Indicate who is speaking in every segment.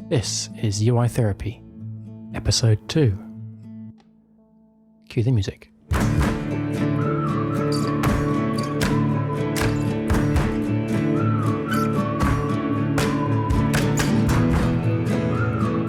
Speaker 1: This is UI Therapy, Episode 2. Cue the music.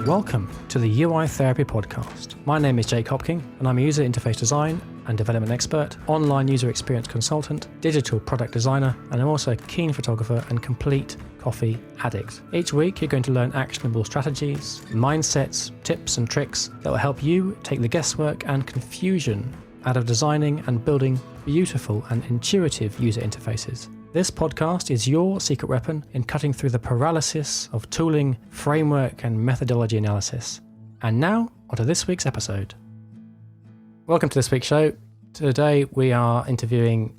Speaker 1: Welcome to the UI Therapy Podcast. My name is Jake Hopking, and I'm a user interface design and development expert, online user experience consultant, digital product designer, and I'm also a keen photographer and complete coffee addict. Each week, you're going to learn actionable strategies, mindsets, tips, and tricks that will help you take the guesswork and confusion out of designing and building beautiful and intuitive user interfaces. This podcast is your secret weapon in cutting through the paralysis of tooling, framework, and methodology analysis. And now, onto this week's episode. Welcome to this week's show. Today we are interviewing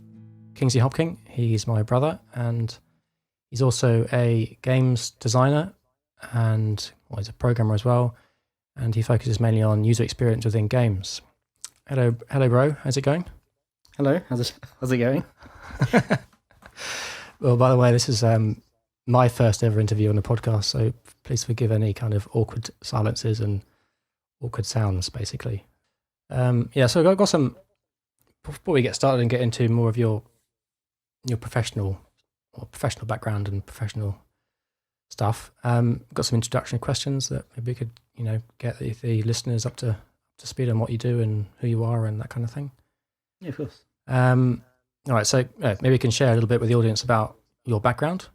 Speaker 1: Kingsley Hopking. He's my brother, and he's also a games designer, and he's a programmer as well, and he focuses mainly on user experience within games. Hello, bro. How's it going?
Speaker 2: Hello. How's it going?
Speaker 1: Well, by the way, this is my first ever interview on the podcast, so please forgive any kind of awkward silences and awkward sounds, basically. So I've got some, before we get started and get into more of your professional background and professional stuff, got some introductory questions that maybe we could, get the listeners up to speed on what you do and who you are and that kind of thing.
Speaker 2: Yeah, of course.
Speaker 1: All right, so maybe you can share a little bit with the audience about your background.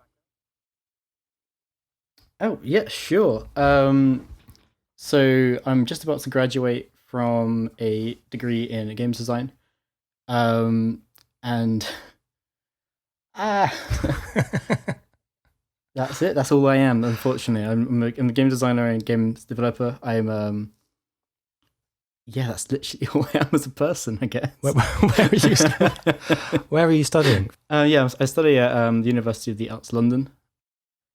Speaker 2: Oh, yeah, sure. So I'm just about to graduate from a degree in games design. And that's it. That's all I am, unfortunately. I'm a game designer and games developer. That's literally all I am as a person, I guess.
Speaker 1: Where are you studying?
Speaker 2: I study at the University of the Arts London.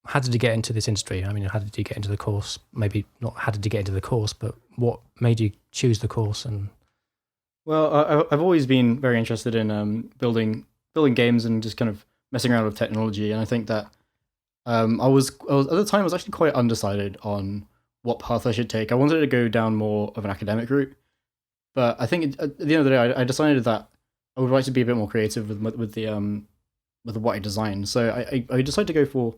Speaker 1: How did you get into this industry? I mean, how did you get into the course? Maybe not how did you get into the course, but what made you choose the course? And
Speaker 2: well, I've always been very interested in building games and just kind of messing around with technology. And I think that I was at the time I was actually quite undecided on what path I should take. I wanted to go down more of an academic route, but I think at the end of the day, I decided that I would like to be a bit more creative with what I designed. So I decided to go for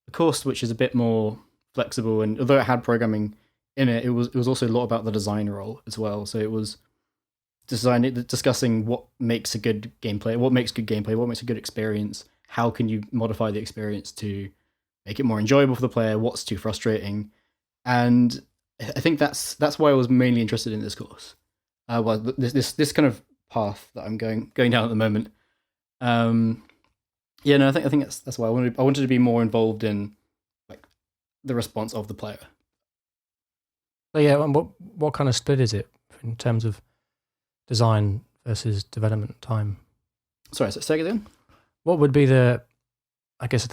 Speaker 2: a course which is a bit more flexible, and although it had programming in it, it was also a lot about the design role as well. So it was discussing what makes a good gameplay, what makes a good experience, how can you modify the experience to make it more enjoyable for the player, what's too frustrating. And I think that's why I was mainly interested in this course. This kind of path that I'm going down at the moment. I think that's why I wanted to be more involved in like the response of the player.
Speaker 1: So and what kind of split is it in terms of design versus development time?
Speaker 2: Sorry, so say it again.
Speaker 1: What would be the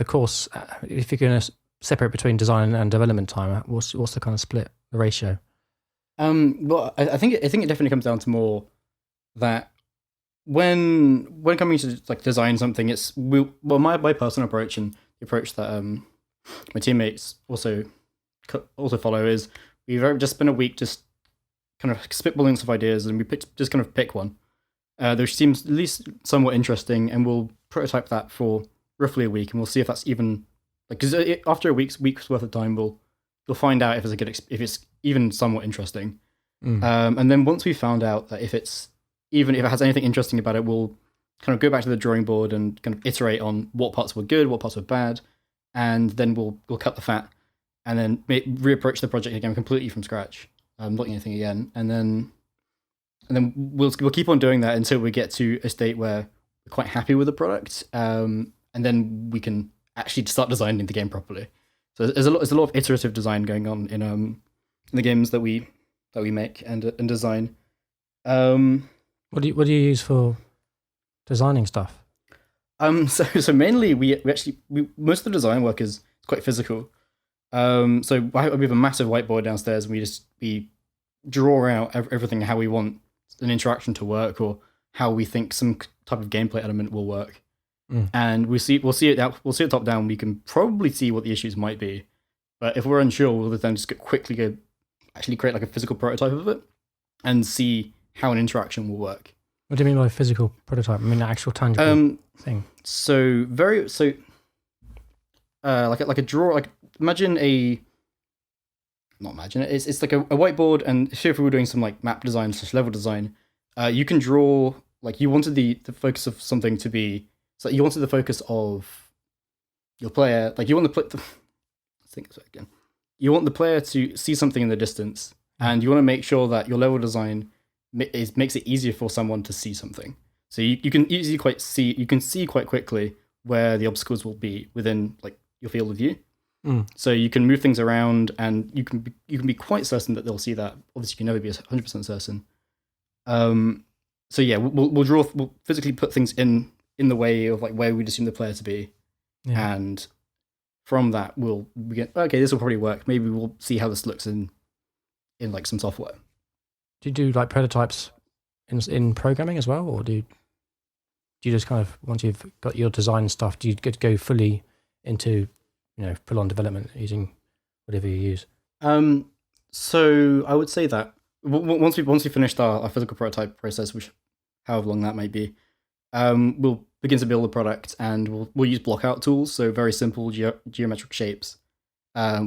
Speaker 1: course if you're going to separate between design and development time? What's the kind of split, the ratio?
Speaker 2: Well, I think it definitely comes down to more that when coming to like design something, my personal approach and the approach that my teammates also follow is we've just spent a week just kind of spitballing some ideas, and we just kind of pick one, which seems at least somewhat interesting, and we'll prototype that for roughly a week, and we'll see if that's even because after a week's worth of time, we'll find out if it's even somewhat interesting. And then once we've found out that if it has anything interesting about it, we'll kind of go back to the drawing board and kind of iterate on what parts were good, what parts were bad, and then we'll cut the fat, and then reapproach the project again completely from scratch, not anything again, and then we'll keep on doing that until we get to a state where we're quite happy with the product, and then we can actually start designing the game properly. So there's a lot of iterative design going on in the games that we make and design.
Speaker 1: What do you use for designing stuff?
Speaker 2: So mainly we most of the design work is quite physical. So we have a massive whiteboard downstairs, and we draw out everything how we want an interaction to work, or how we think some type of gameplay element will work. And we'll see it top down. We can probably see what the issues might be, But if we're unsure, we'll then just quickly go actually create like a physical prototype of it and see how an interaction will work.
Speaker 1: What do you mean by physical prototype? I mean the actual tangible thing.
Speaker 2: So like a draw, like imagine not imagine it. It's like a whiteboard, and if we were doing some like map design / level design, you can draw like you wanted the focus of something to be. So you wanted the focus of your player, like you want let's think this again. You want the player to see something in the distance, and you want to make sure that your level design makes it easier for someone to see something. So you can see quite quickly where the obstacles will be within like your field of view. So you can move things around, and you can be quite certain that they'll see that. Obviously, you can never be 100% certain. So yeah, we'll physically put things in the way of like where we'd assume the player to be, and from that we'll get okay. This will probably work. Maybe we'll see how this looks in like some software.
Speaker 1: Do you do like prototypes in programming as well, or do you just kind of once you've got your design stuff, do you get to go fully into full on development using whatever you use?
Speaker 2: So I would say that once we finished our physical prototype process, which however long that might be, we'll begin to build the product, and we'll use blockout tools, so very simple geometric shapes,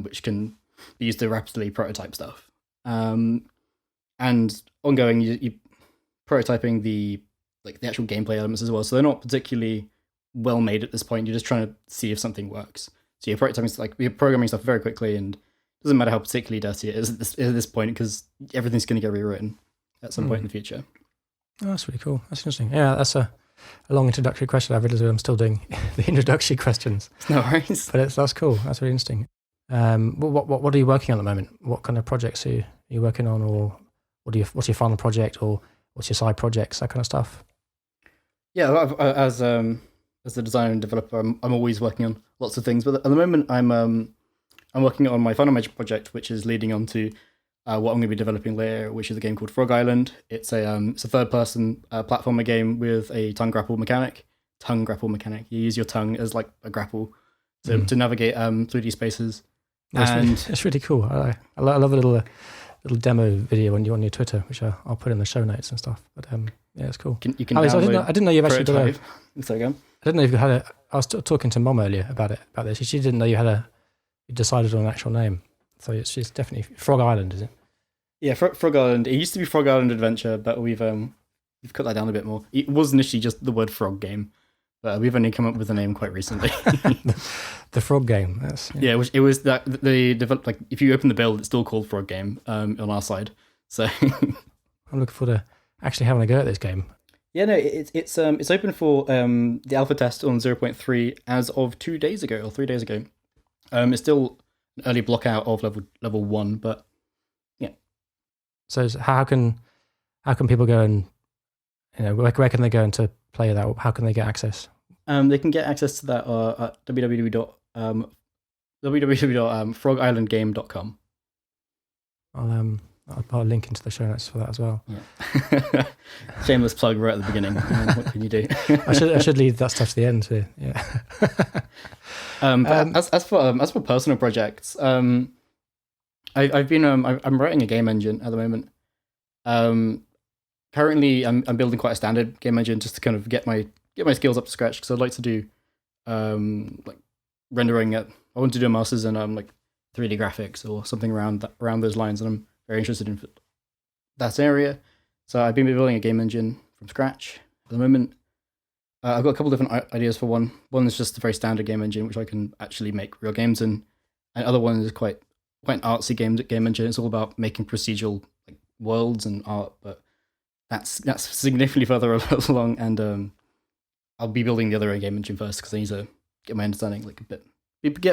Speaker 2: which can be used to rapidly prototype stuff. And ongoing, you prototyping the actual gameplay elements as well. So they're not particularly well made at this point. You're just trying to see if something works. So you're prototyping, you're programming stuff very quickly, and it doesn't matter how particularly dirty it is at this point, because everything's going to get rewritten at some point in the future.
Speaker 1: Oh, that's really cool. That's interesting. Yeah, that's a long introductory question. I realized I'm still doing the introductory questions.
Speaker 2: No worries.
Speaker 1: But that's cool. That's really interesting. What are you working on at the moment? What kind of projects are you working on, or what's your final project, or what's your side projects, that kind of stuff?
Speaker 2: Yeah, as a designer and developer, I'm always working on lots of things. But at the moment, I'm working on my final major project, which is leading on to what I'm going to be developing later, which is a game called Frog Island. It's a third-person platformer game with a tongue grapple mechanic. You use your tongue as like a grapple to navigate 3D spaces.
Speaker 1: It's really cool. I love a little demo video on your Twitter, which I'll put in the show notes and stuff. But yeah, it's cool.
Speaker 2: You can
Speaker 1: I didn't know you've actually got a.
Speaker 2: Sorry, go.
Speaker 1: I didn't know if you had a. I was talking to Mom earlier about this. She didn't know you decided on an actual name. So it's definitely Frog Island, is it?
Speaker 2: Yeah, Frog Island. It used to be Frog Island Adventure, but we've cut that down a bit more. It was initially just the word Frog Game, but we've only come up with a name quite recently.
Speaker 1: The Frog Game.
Speaker 2: It was that they developed, like if you open the build, it's still called Frog Game on our side. So
Speaker 1: I'm looking forward to actually having a go at this game.
Speaker 2: Yeah, no, it's open for the alpha test on 0.3 as of 2 days ago or 3 days ago. It's still an early block out of level 1, but yeah. So
Speaker 1: how can people go and where can they go and to play that? How can they get access?
Speaker 2: They can get access to that at www.frogislandgame.com.
Speaker 1: I'll put a link into the show notes for that as well.
Speaker 2: Yeah. Shameless plug right at the beginning. What can you do?
Speaker 1: I should leave that stuff to the end too. Yeah.
Speaker 2: As for personal projects, I'm writing a game engine at the moment. Currently, I'm building quite a standard game engine just to kind of get my skills up to scratch, because I'd like to do like rendering. I want to do a master's in like 3D graphics or something around those lines, and I'm very interested in that area. So I've been building a game engine from scratch at the moment. I've got a couple different ideas for one. One is just a very standard game engine, which I can actually make real games in. And the other one is quite an artsy game engine. It's all about making procedural like worlds and art, but that's significantly further along. And I'll be building the other game engine first, because I need to get my understanding get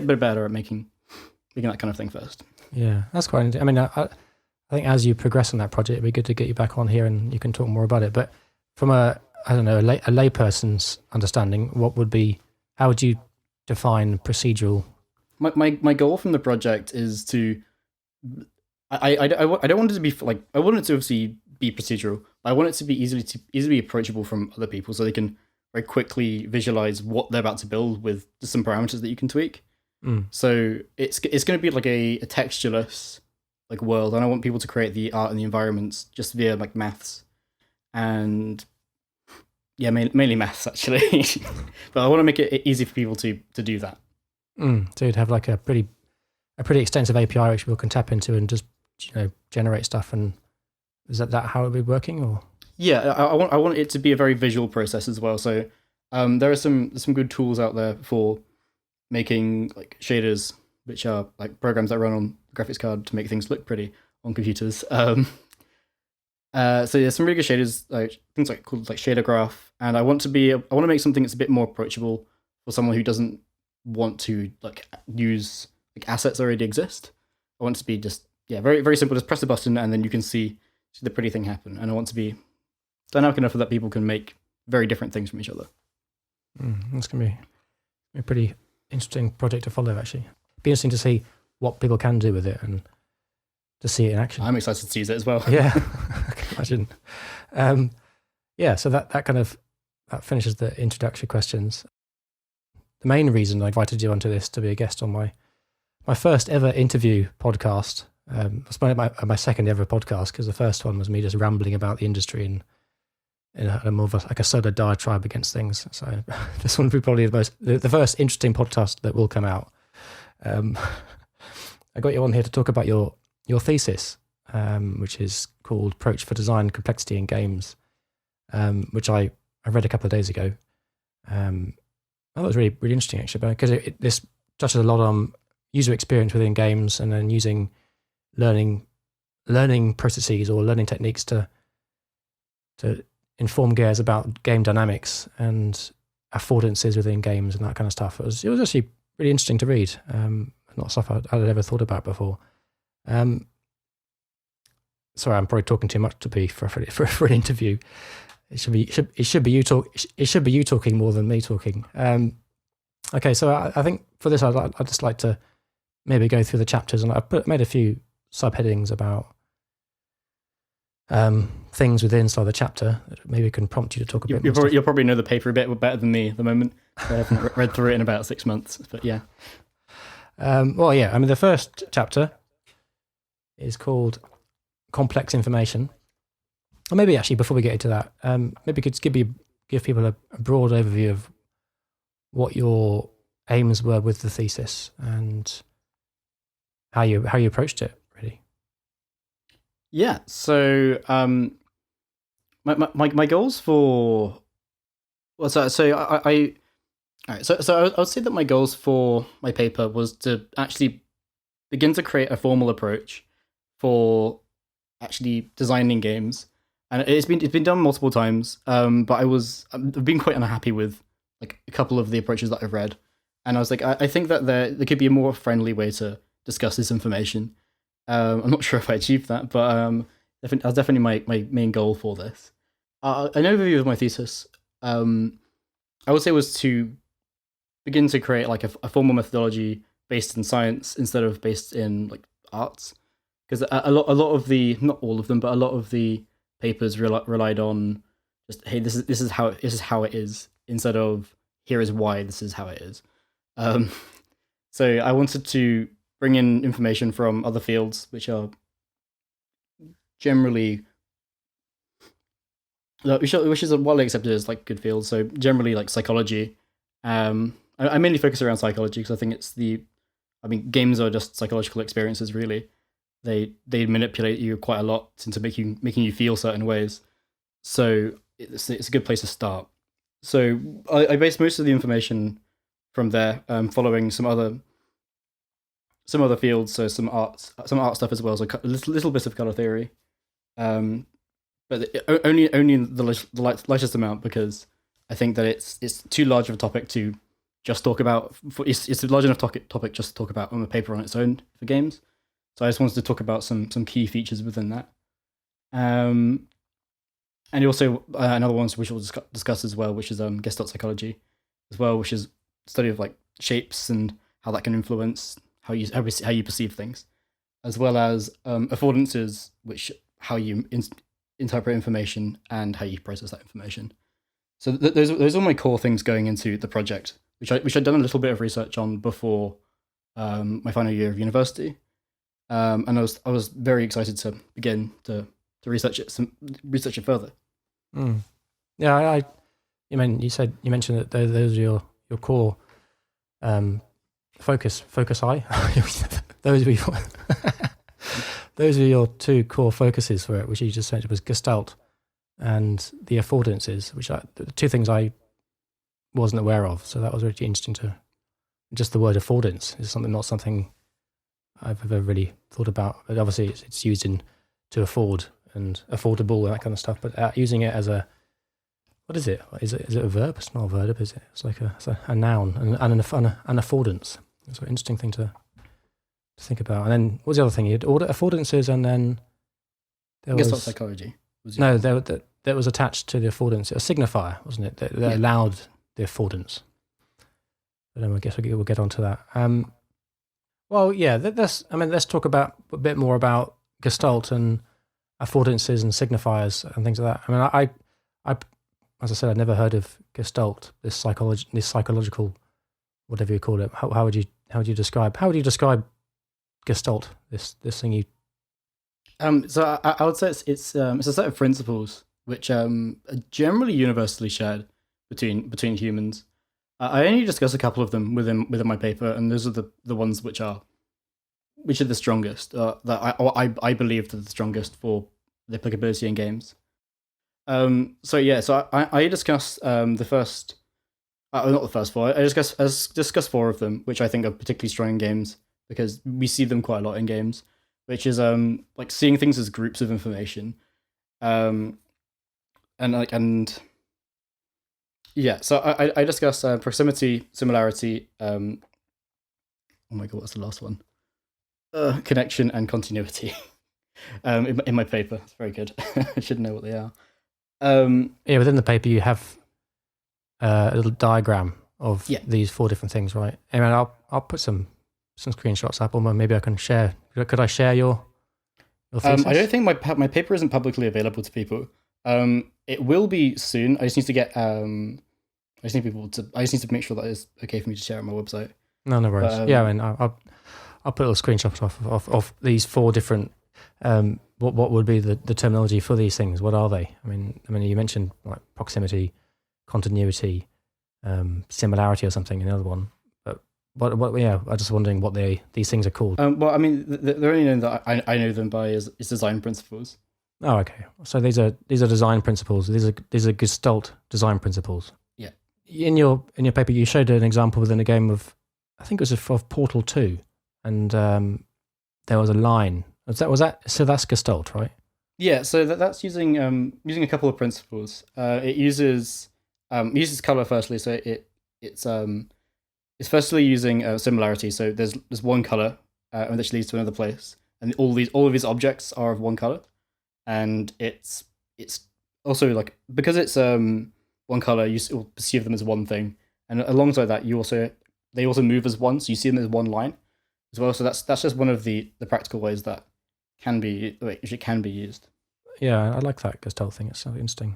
Speaker 2: a bit better at making that kind of thing first. Yeah,
Speaker 1: that's quite interesting. I mean, I think as you progress on that project, it'd be good to get you back on here and you can talk more about it. But from a layperson's understanding, how would you define procedural?
Speaker 2: My goal from the project is to, I don't want it to be like, I want it to obviously be procedural, but I want it to be easily approachable from other people, so they can very quickly visualize what they're about to build with just some parameters that you can tweak. So it's going to be like a textureless like world, and I want people to create the art and the environments just via like maths, and yeah, mainly maths actually. But I want to make it easy for people to do that.
Speaker 1: So you'd have like a pretty extensive API which people can tap into and just generate stuff. And is that how it would be working? Or
Speaker 2: yeah, I want it to be a very visual process as well. So there are some good tools out there for making like shaders, which are like programs that run on the graphics card to make things look pretty on computers. So yeah, some really good shaders, like things like called like shader graph. And I want to make something that's a bit more approachable for someone who doesn't want to like use like assets that already exist. I want it to be just very very simple. Just press a button and then you can see the pretty thing happen. And I want to be dynamic enough that people can make very different things from each other.
Speaker 1: That's gonna be a pretty interesting project to follow. Actually, be interesting to see what people can do with it and to see it in action.
Speaker 2: I'm excited to use it as well.
Speaker 1: Yeah, I can imagine. So that finishes the introductory questions. The main reason I invited you onto this to be a guest on my first ever interview podcast. It's my second ever podcast, because the first one was me just rambling about the industry and in a more of like a solo diatribe against things. So this one will be probably the first interesting podcast that will come out. I got you on here to talk about your thesis, which is called Approach for Design Complexity in Games, which I read a couple of days ago. That was really, really interesting actually, because this touches a lot on user experience within games, and then using learning processes or learning techniques to inform gears about game dynamics and affordances within games and that kind of stuff. It was actually really interesting to read. Not stuff I'd ever thought about before. Sorry, I'm probably talking too much to be for an interview. It should be you talking more than me talking. Okay, so I think for this I'd just like to maybe go through the chapters, and I've made a few subheadings about things within inside the chapter that maybe can prompt you to talk a bit more.
Speaker 2: You'll probably know the paper a bit better than me at the moment. I haven't read through it in about 6 months, but yeah.
Speaker 1: The first chapter is called Complex Information. Or maybe actually, before we get into that, maybe you could give people a broad overview of what your aims were with the thesis and how you approached it, really.
Speaker 2: Yeah. So my goals for I would say that my goals for my paper was to actually begin to create a formal approach for actually designing games. And it's been done multiple times, but I've been quite unhappy with like a couple of the approaches that I've read, and I was like, I think that there could be a more friendly way to discuss this information. I'm not sure if I achieved that, but that was definitely my main goal for this. An overview of my thesis, I would say, was to begin to create like a formal methodology based in science instead of based in like arts, because a lot of the, not all of them, but a lot of the papers relied on just, hey, this is how it is, instead of here is why this is how it is. So I wanted to bring in information from other fields, which are generally, which is widely accepted as like good fields. So generally like psychology. I mainly focus around psychology because I think games are just psychological experiences, really. They manipulate you quite a lot into making you feel certain ways. So it's a good place to start. So I based most of the information from there, following some other fields, so some art stuff as well, so a little bit of color theory, but only in the lightest amount, because I think that it's too large of a topic to just talk about. It's a large enough topic just to talk about on a paper on its own for games. So I just wanted to talk about some key features within that. And also another one which we'll discuss as well, which is Gestalt psychology as well, which is study of like shapes and how that can influence how you perceive things, as well as affordances, which how you interpret information and how you process that information. So those are my core things going into the project, which I'd done a little bit of research on before my final year of university, and I was very excited to begin to research it further.
Speaker 1: Yeah, you mentioned that those are your core foci. Those were your those are your two core focuses for it, which you just mentioned was Gestalt and the affordances, which are the two things I wasn't aware of. So that was really interesting to. Just the word affordance is not something I've ever really thought about. But obviously, it's used to afford and affordable and that kind of stuff. But using it as a what is it? Is it a verb? It's not a verb, is it? It's like a noun and an affordance. It's an interesting thing to think about. And then what was the other thing? You had affordances, and then there was
Speaker 2: psychology.
Speaker 1: That was attached to the affordance. A signifier, wasn't it? That allowed the affordance. But then I guess we'll get onto that. Well, yeah. Let's talk about a bit more about Gestalt and affordances and signifiers and things like that. I mean, I as I said, I'd never heard of Gestalt. This psychological, whatever you call it. How would you describe Gestalt? This thing you.
Speaker 2: So I would say it's a set of principles which are generally universally shared between humans. I only discuss a couple of them within my paper, and those are the ones which are the strongest. That I believe are the strongest for the applicability in games. So I discuss the first, not the first four. I discuss four of them, which I think are particularly strong in games because we see them quite a lot in games, which is like seeing things as groups of information, yeah, so I discuss proximity, similarity. Oh my god, what's the last one? Connection and continuity. In my paper, it's very good. I should know what they are.
Speaker 1: Within the paper you have a little diagram of these four different things, right? Anyway, I'll put some screenshots up, or maybe I can share. Could I share your thesis?
Speaker 2: I don't think my paper isn't publicly available to people. It will be soon. I just need to get I just need to make sure that it's okay for me to share it on my website.
Speaker 1: No worries. I'll put a little screenshot of these four different. What would be the terminology for these things? What are they? I mean, you mentioned like proximity, continuity, similarity, or something in the other one. But what? Yeah, I'm just wondering what these things are called.
Speaker 2: Well, I mean, the only name that I know them by is design principles.
Speaker 1: Oh, okay. So these are design principles. These are Gestalt design principles.
Speaker 2: Yeah.
Speaker 1: In your paper, you showed an example within a game of, I think it was of Portal 2, and there was a line. Was that? So that's Gestalt, right?
Speaker 2: Yeah. So that's using a couple of principles. It uses color firstly. So it's firstly using similarity. So there's one color, which leads to another place, and all of these objects are of one color. And it's also like, because it's one color, you perceive them as one thing, and alongside that they also move as one, so you see them as one line as well. So that's just one of the practical ways that it can be used.
Speaker 1: Yeah, I like that Gestalt thing. It's so interesting.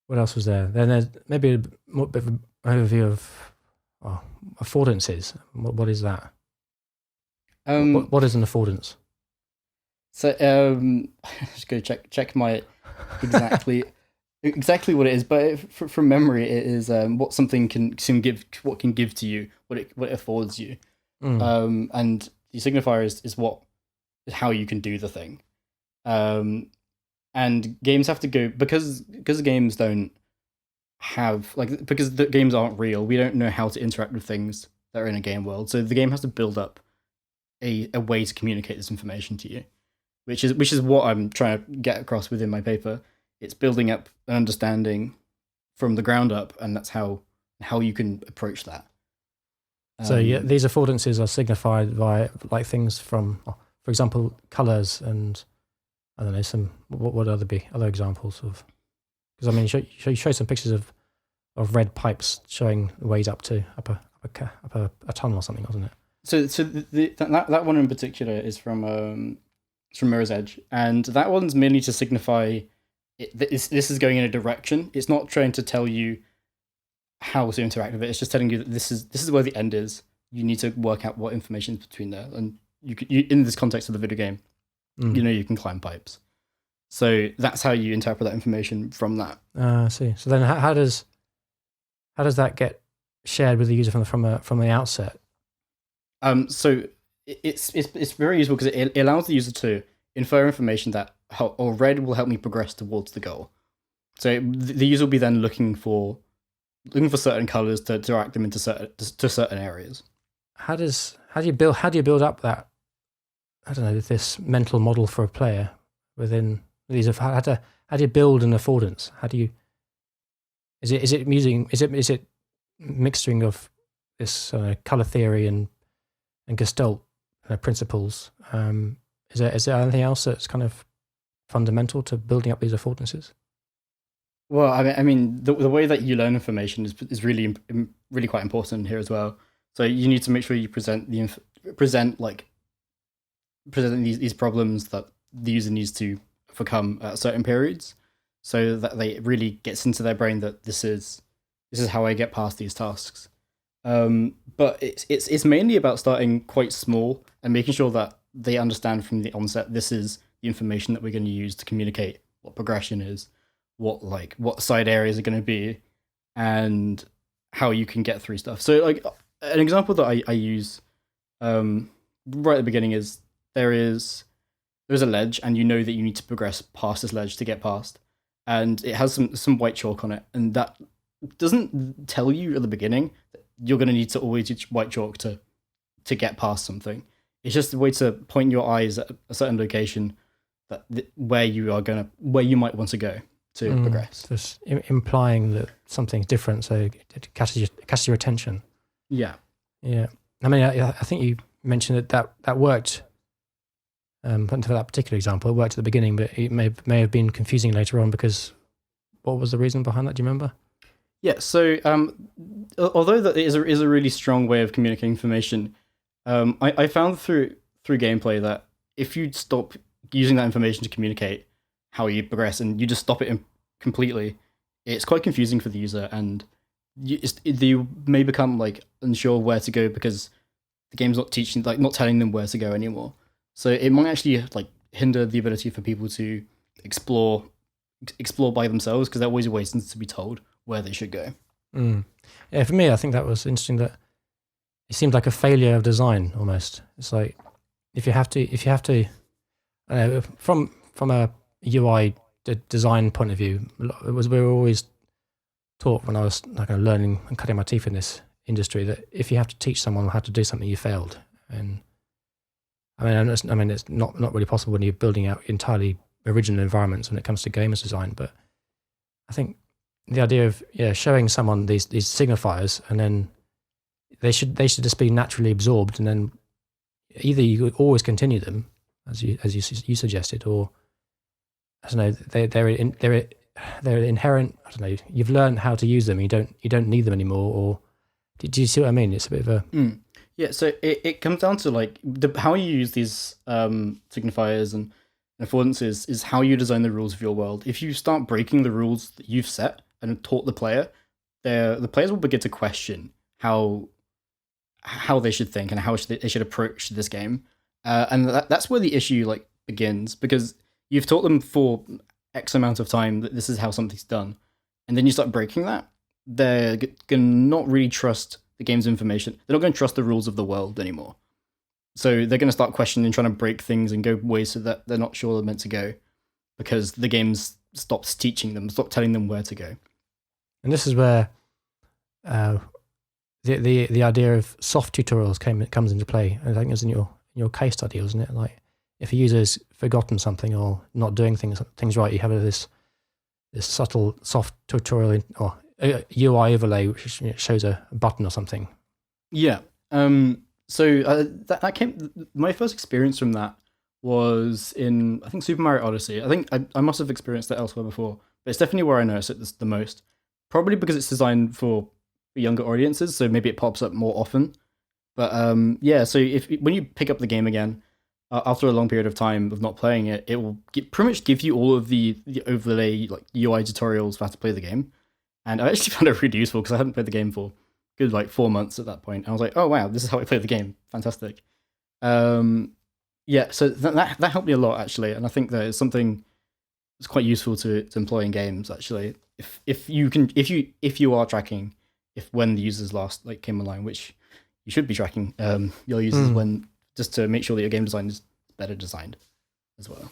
Speaker 1: What else was there? Then there's maybe a bit of an overview of affordances. What is that? What is an affordance?
Speaker 2: So just go check my exactly what it is, but from memory, it is what something can give to you, what it affords you, and the signifier is how you can do the thing, and games have to go because games don't have because the games aren't real. We don't know how to interact with things that are in a game world, so the game has to build up a way to communicate this information to you. Which is what I'm trying to get across within my paper. It's building up an understanding from the ground up, and that's how you can approach that.
Speaker 1: So these affordances are signified by like things from, for example, colors, and I don't know what would other examples of? Because I mean, you show some pictures of red pipes showing ways up a tunnel or something, wasn't it?
Speaker 2: So that one in particular is from Mirror's Edge, and that one's merely to signify this is going in a direction. It's not trying to tell you how to interact with it. It's just telling you that this is where the end is, you need to work out what information is between there. And you in this context of the video game, you can climb pipes. So that's how you interpret that information from that.
Speaker 1: I see. So then how does that get shared with the user from the outset?
Speaker 2: So it's very useful because it allows the user to infer information that red will help me progress towards the goal. So the user will be then looking for certain colors to direct them into certain areas. How
Speaker 1: do you build up that, I don't know, this mental model for a player within these? How do you build an affordance? Is it mixturing of this color theory and Gestalt principles? Is there anything else that's kind of fundamental to building up these affordances?
Speaker 2: Well, I mean, the way that you learn information is really quite important here as well. So you need to make sure you present these problems that the user needs to overcome at certain periods, so that they really gets into their brain that this is how I get past these tasks. But it's mainly about starting quite small and making sure that they understand from the onset this is the information that we're going to use to communicate what progression is, what side areas are going to be, and how you can get through stuff. So like an example that I use right at the beginning is there's a ledge, and you know that you need to progress past this ledge to get past, and it has some white chalk on it, and that doesn't tell you at the beginning that you're going to need to always use white chalk to get past something. It's just a way to point your eyes at a certain location where you might want to go to progress.
Speaker 1: Just implying that something's different, so it catches your attention.
Speaker 2: Yeah.
Speaker 1: I mean, I think you mentioned that worked. For that particular example, it worked at the beginning, but it may have been confusing later on because what was the reason behind that? Do you remember?
Speaker 2: Yeah. So although that is a really strong way of communicating information, I found through gameplay that if you stop using that information to communicate how you progress and you just stop it completely, it's quite confusing for the user, and you may become like unsure where to go because the game's not telling them where to go anymore. So it might actually like hinder the ability for people to explore by themselves because they're always waiting to be told where they should go.
Speaker 1: Yeah, for me, I think that was interesting that it seemed like a failure of design almost. It's like if you have to, from a UI design point of view, we were always taught when I was like learning and cutting my teeth in this industry that if you have to teach someone how to do something, you failed. And I mean, it's not really possible when you're building out entirely original environments when it comes to games design. But I think the idea of showing someone these signifiers, and then they should just be naturally absorbed, and then either you always continue them as you suggested, or I don't know, they're inherent. I don't know. You've learned how to use them. You don't need them anymore. Or do you see what I mean? It's a bit of a
Speaker 2: Yeah, so it comes down to like how you use these signifiers and affordances is how you design the rules of your world. If you start breaking the rules that you've set and taught the player, the players will begin to question how they should think and how they should approach this game, and that's where the issue like begins, because you've taught them for X amount of time that this is how something's done, and then you start breaking that. They're gonna not really trust the game's information. They're not going to trust the rules of the world anymore. So they're going to start questioning, trying to break things and go ways so that they're not sure they're meant to go, because the game stops teaching them, stops telling them where to go.
Speaker 1: And this is where the idea of soft tutorials comes into play. I think it was in your case study, wasn't it? Like if a user's forgotten something or not doing things right, you have this subtle soft tutorial or a UI overlay which shows a button or something.
Speaker 2: Yeah. So that came. My first experience from that was in, I think, Super Mario Odyssey. I think I must have experienced that elsewhere before, but it's definitely where I noticed it the most. Probably because it's designed for younger audiences, so maybe it pops up more often. But yeah. So when you pick up the game again after a long period of time of not playing it, it will pretty much give you all of the overlay like UI tutorials for how to play the game. And I actually found it really useful because I hadn't played the game for good like 4 months at that point. And I was like, oh wow, this is how I play the game. Fantastic. Yeah, so that helped me a lot actually, and I think that it's something that's quite useful to employ in games actually. If you are tracking if when the users last like came online, which you should be tracking your users when just to make sure that your game design is better designed as well.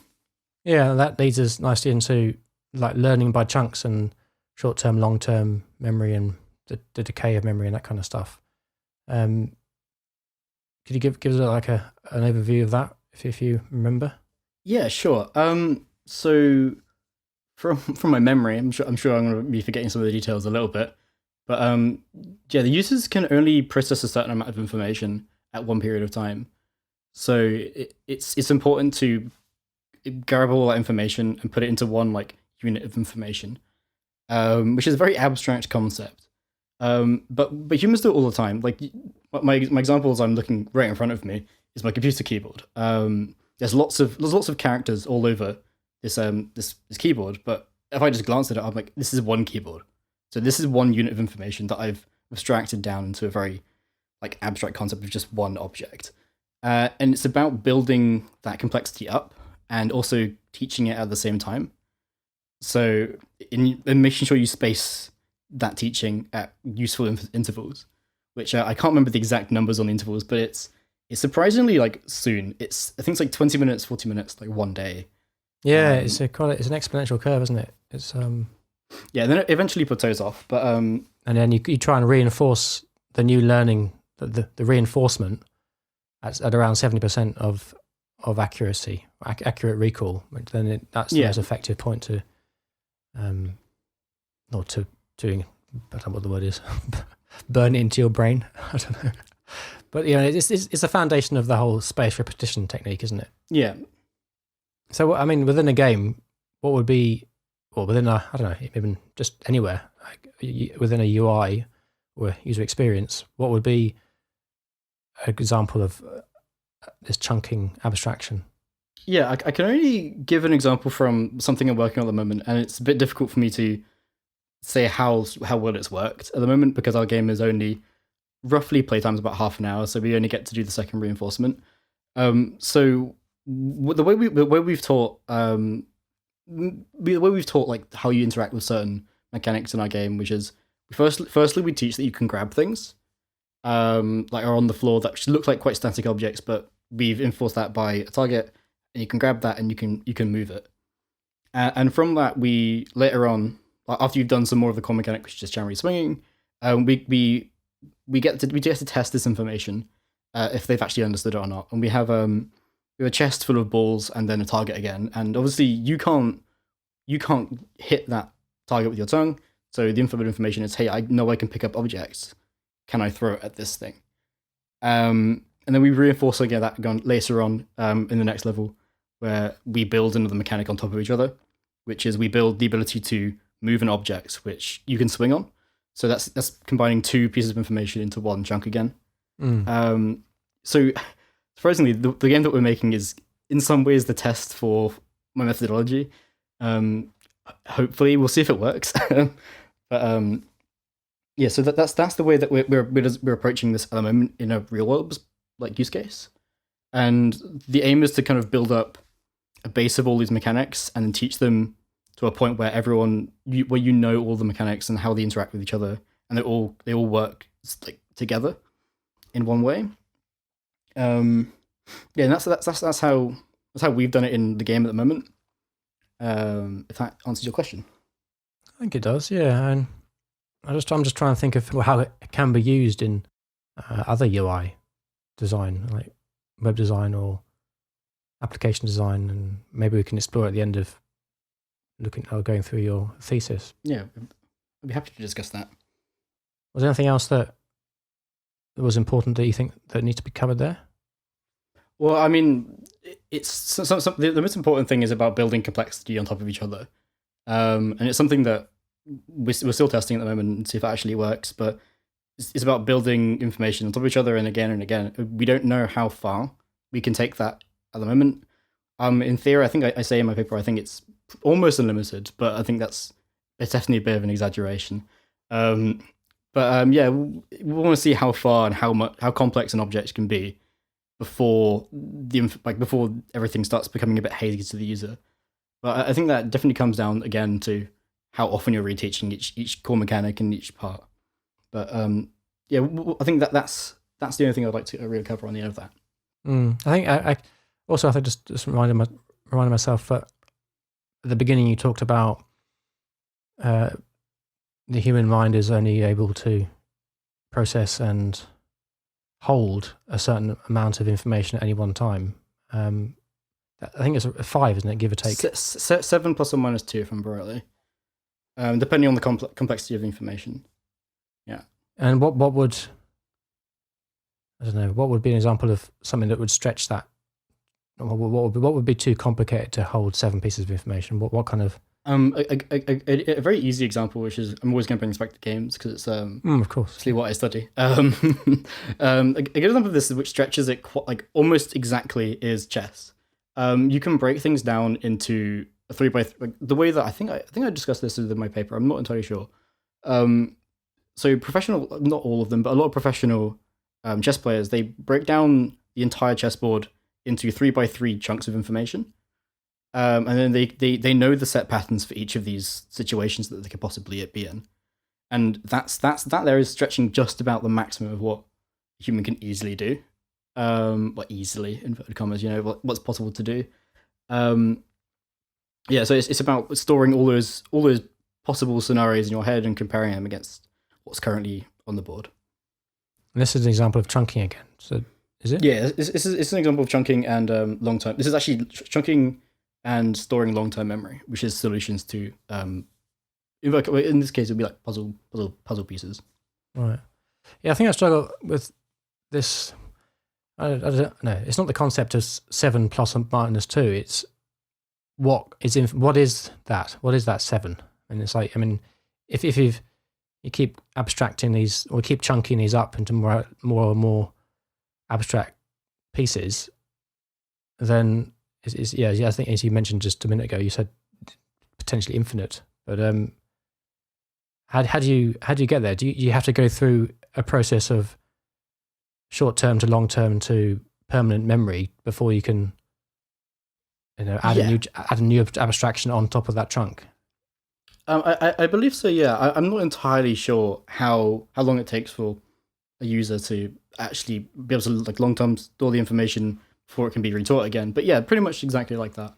Speaker 1: Yeah, that leads us nicely into like learning by chunks and short-term, long-term memory and the decay of memory and that kind of stuff. Could you give us like an overview of that if you remember?
Speaker 2: Yeah, sure. So from my memory, I'm sure I'm going to be forgetting some of the details a little bit, but yeah, the users can only process a certain amount of information at one period of time. So it's important to grab all that information and put it into one like unit of information, which is a very abstract concept. But humans do it all the time. Like my examples I'm looking right in front of me is my computer keyboard. There's lots of characters all over this keyboard, but if I just glance at it, I'm like, this is one keyboard. So this is one unit of information that I've abstracted down into a very like abstract concept of just one object. And it's about building that complexity up and also teaching it at the same time. So in making sure you space that teaching at useful intervals, which I can't remember the exact numbers on the intervals, but it's surprisingly like soon. I think it's like 20 minutes, 40 minutes, like one day.
Speaker 1: Yeah, it's an exponential curve, isn't it? It's
Speaker 2: yeah, then it eventually plateaus off, but
Speaker 1: and then you try and reinforce the new learning, the reinforcement at around 70% of accuracy, accurate recall. Then that's the most effective point to, or to doing. I don't know what the word is. Burn it into your brain. I don't know. But you know, it's a foundation of the whole space repetition technique, isn't it?
Speaker 2: Yeah.
Speaker 1: So I mean, within a game, what would be, or within I don't know, even just anywhere, like within a UI or user experience, what would be an example of this chunking abstraction?
Speaker 2: Yeah, I can only give an example from something I'm working on at the moment, and it's a bit difficult for me to say how well it's worked at the moment because our game is only roughly playtime's about half an hour, so we only get to do the second reinforcement. So the way we've taught like how you interact with certain mechanics in our game, which is firstly we teach that you can grab things like are on the floor that look like quite static objects, but we've enforced that by a target, and you can grab that and you can move it. And from that, we later on, after you've done some more of the core mechanic, which is just generally swinging, we get to test this information if they've actually understood it or not. And we have a chest full of balls and then a target again. And obviously, you can't hit that target with your tongue. So the input information is, hey, I know I can pick up objects. Can I throw it at this thing? And then we reinforce again that later on in the next level, where we build another mechanic on top of each other, which is we build the ability to move an object which you can swing on. So that's combining two pieces of information into one chunk again. So surprisingly, the game that we're making is in some ways the test for my methodology. Hopefully, we'll see if it works. But yeah, so that's the way that we're approaching this at the moment in a real world like use case, and the aim is to kind of build up a base of all these mechanics and then teach them to a point where where you know all the mechanics and how they interact with each other, and they all work like together in one way. Yeah, and that's how we've done it in the game at the moment. If that answers your question.
Speaker 1: I think it does, yeah. And I'm just trying to think of how it can be used in other UI design, like web design or application design, and maybe we can explore at the end of going through your thesis.
Speaker 2: Yeah, I'd be happy to discuss that.
Speaker 1: Was there anything else that was important that you think that needs to be covered there?
Speaker 2: Well, I mean, it's the most important thing is about building complexity on top of each other, and it's something that we're still testing at the moment and see if it actually works. But it's about building information on top of each other and again and again. We don't know how far we can take that at the moment. In theory, I think I say in my paper, I think it's almost unlimited, but I think it's definitely a bit of an exaggeration. But yeah, we want to see how far and how complex an object can be before before everything starts becoming a bit hazy to the user. But I think that definitely comes down again to how often you're reteaching each core mechanic in each part. But yeah, I think that's the only thing I'd like to really cover on the end of that.
Speaker 1: I think I also, I think just reminding myself that at the beginning you talked about the human mind is only able to process and hold a certain amount of information at any one time. I think it's 5, isn't it? Give or take.
Speaker 2: 7 plus or minus 2, if I'm rightly, depending on the complexity of the information. Yeah.
Speaker 1: And what would, I don't know, what would be an example of something that would stretch that? What would be too complicated to hold 7 pieces of information? What kind of?
Speaker 2: A very easy example, which is, I'm always going to bring this back to games because it's
Speaker 1: of course,
Speaker 2: actually what I study. A good example of this, which stretches it almost exactly, is chess. You can break things down into a 3x3. The way that I think I discussed this in my paper. I'm not entirely sure. So professional, not all of them, but a lot of professional chess players, they break down the entire chessboard into 3x3 chunks of information. And then they know the set patterns for each of these situations that they could possibly be in, and that there is stretching just about the maximum of what a human can easily do, easily inverted commas, what's possible to do. Yeah, so it's about storing all those possible scenarios in your head and comparing them against what's currently on the board.
Speaker 1: And this is an example of chunking again. So is it?
Speaker 2: Yeah, it's an example of chunking and long term. This is actually chunking and storing long-term memory, which is solutions to, in this case, it would be like puzzle pieces.
Speaker 1: Right. Yeah, I think I struggle with this. I don't know. It's not the concept of 7 plus or minus 2. It's what is that? What is that 7? And it's like, I mean, if you keep abstracting these or keep chunking these up into more and more abstract pieces, then yeah, I think as you mentioned just a minute ago, you said potentially infinite. But how do you get there? Do you have to go through a process of short term to long term to permanent memory before you can, add a new abstraction on top of that chunk?
Speaker 2: I believe so. Yeah, I'm not entirely sure how long it takes for a user to actually be able to long term store the information before it can be retaught again. But yeah, pretty much exactly like that.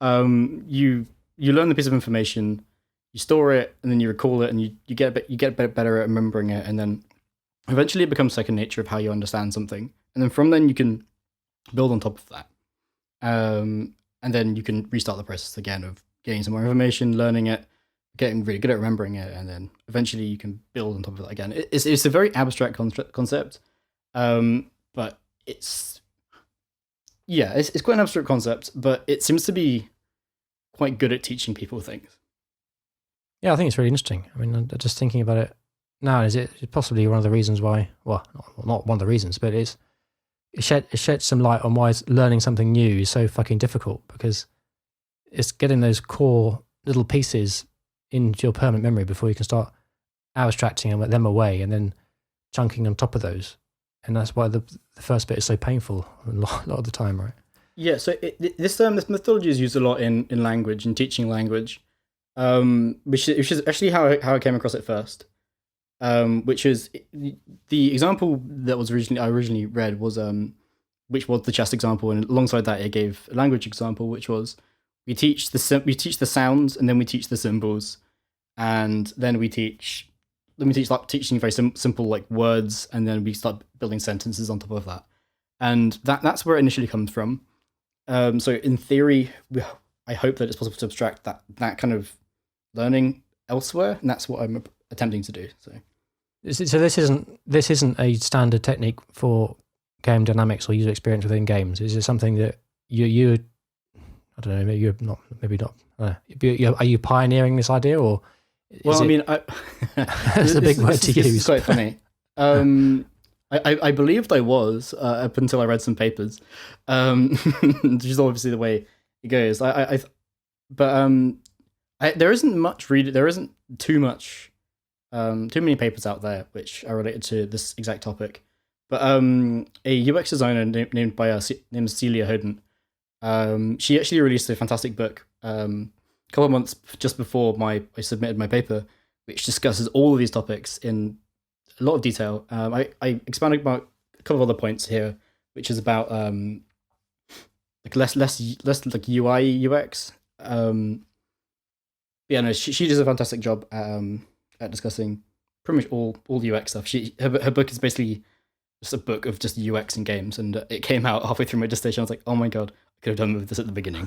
Speaker 2: You learn the piece of information, you store it, and then you recall it, and you get better at remembering it, and then eventually it becomes second nature of how you understand something. And then from then you can build on top of that. And then you can restart the process again of getting some more information, learning it, getting really good at remembering it, and then eventually you can build on top of that again. It's a very abstract concept, but it's quite an abstract concept, but it seems to be quite good at teaching people things.
Speaker 1: Yeah, I think it's really interesting. I mean, just thinking about it now, is it possibly one of the reasons why? Well, not one of the reasons, but it sheds some light on why learning something new is so fucking difficult, because it's getting those core little pieces into your permanent memory before you can start abstracting them away and then chunking on top of those. And that's why the first bit is so painful a lot of the time, right? Yeah,
Speaker 2: so this methodology is used a lot in language and teaching language, which is actually how I came across it first. Which is the example that I originally read was which was the chess example, and alongside that it gave a language example, which was we teach the sounds, and then we teach the symbols, and then we teach teaching very simple like words, and then we start building sentences on top of that, and that's where it initially comes from. So in theory, I hope that it's possible to abstract that kind of learning elsewhere, and that's what I'm attempting to do. So
Speaker 1: this isn't a standard technique for game dynamics or user experience within games. Is it something that you I don't know, you're not, maybe not. Are you pioneering this idea, or?
Speaker 2: Well, I mean,
Speaker 1: it's a big word to use.
Speaker 2: It's quite funny. I believed I was up until I read some papers, which is obviously the way it goes. There isn't too much too many papers out there which are related to this exact topic. But a UX designer named Celia Hodent, she actually released a fantastic book a couple of months just before I submitted my paper, which discusses all of these topics in a lot of detail. I expanded about a couple of other points here, which is about like less like UI UX. Yeah, no, she does a fantastic job at discussing pretty much all UX stuff. Her book is basically just a book of just UX in games, and it came out halfway through my dissertation. I was like, oh my god, I could have done with this at the beginning.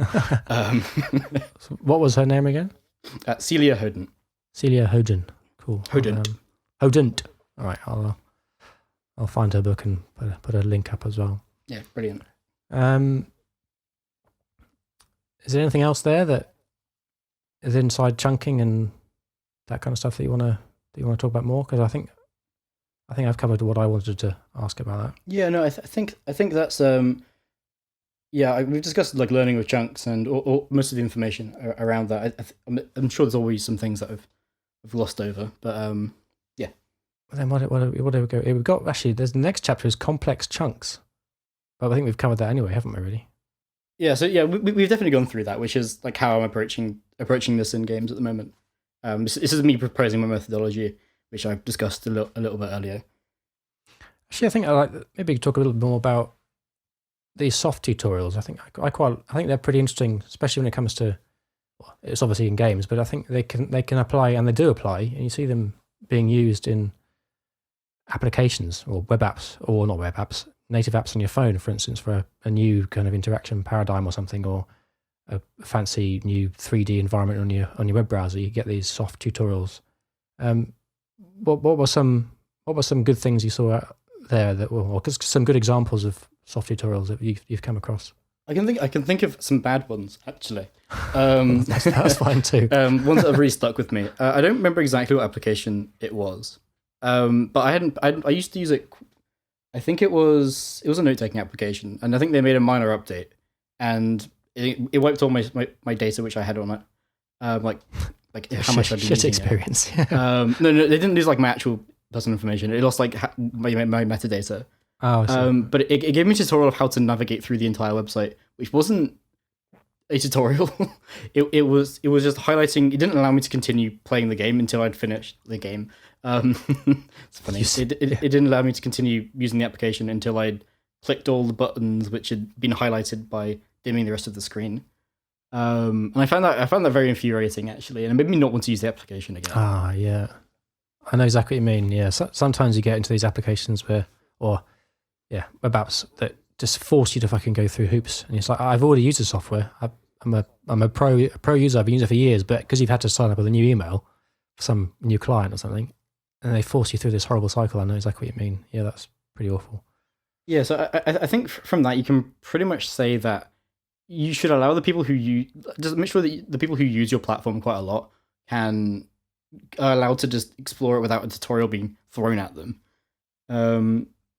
Speaker 1: So what was her name again?
Speaker 2: Celia Hodent.
Speaker 1: Celia Hodent. Cool.
Speaker 2: Hodent.
Speaker 1: Hodent. All right, I'll find her book and put a link up as well.
Speaker 2: Yeah, brilliant.
Speaker 1: Is there anything else there that is inside chunking and that kind of stuff that you want to talk about more? Because I think I've covered what I wanted to ask about that.
Speaker 2: Yeah, no, I think that's we've discussed like learning with chunks and or most of the information around that. I'm sure there's always some things that I've glossed over, but yeah.
Speaker 1: Well, then what do we go? We've got actually. There's the next chapter is complex chunks, but I think we've covered that anyway, haven't we? Really?
Speaker 2: Yeah. So yeah, we've definitely gone through that, which is like how I'm approaching this in games at the moment. This is me proposing my methodology, which I've discussed a little bit earlier.
Speaker 1: Actually, I think maybe talk a little bit more about these soft tutorials. I think they're pretty interesting, especially when it comes to. Well, it's obviously in games, but I think they can apply, and they do apply, and you see them being used in applications or web apps, or not web apps, native apps on your phone, for instance, for a new kind of interaction paradigm or something, or a fancy new 3D environment on your web browser. You get these soft tutorials. What were some good things you saw out there some good examples of soft tutorials that you've come across?
Speaker 2: I can think of some bad ones actually.
Speaker 1: That's fine too.
Speaker 2: Ones that have really stuck with me. I don't remember exactly what application it was, but I used to use it. I think it was a note taking application, and I think they made a minor update, and it wiped all my data which I had on it, like how much I'd been
Speaker 1: shit
Speaker 2: using
Speaker 1: experience.
Speaker 2: No, they didn't lose like my actual personal information. It lost like my metadata.
Speaker 1: Oh, I see.
Speaker 2: But it gave me a tutorial of how to navigate through the entire website, which wasn't a tutorial. it was just highlighting. It didn't allow me to continue playing the game until I'd finished the game. It's funny. It didn't allow me to continue using the application until I'd clicked all the buttons which had been highlighted by dimming the rest of the screen. And I found that very infuriating actually, and it made me not want to use the application again.
Speaker 1: Ah, yeah, I know exactly what you mean. Yeah, sometimes you get into these applications web apps that just force you to fucking go through hoops, and it's like, I've already used the software. I'm a pro user. I've been using it for years, but because you've had to sign up with a new email for some new client or something, and they force you through this horrible cycle. I know exactly what you mean. Yeah, that's pretty awful.
Speaker 2: Yeah, so I think from that you can pretty much say that you should allow the people who just make sure that the people who use your platform quite a lot are allowed to just explore it without a tutorial being thrown at them.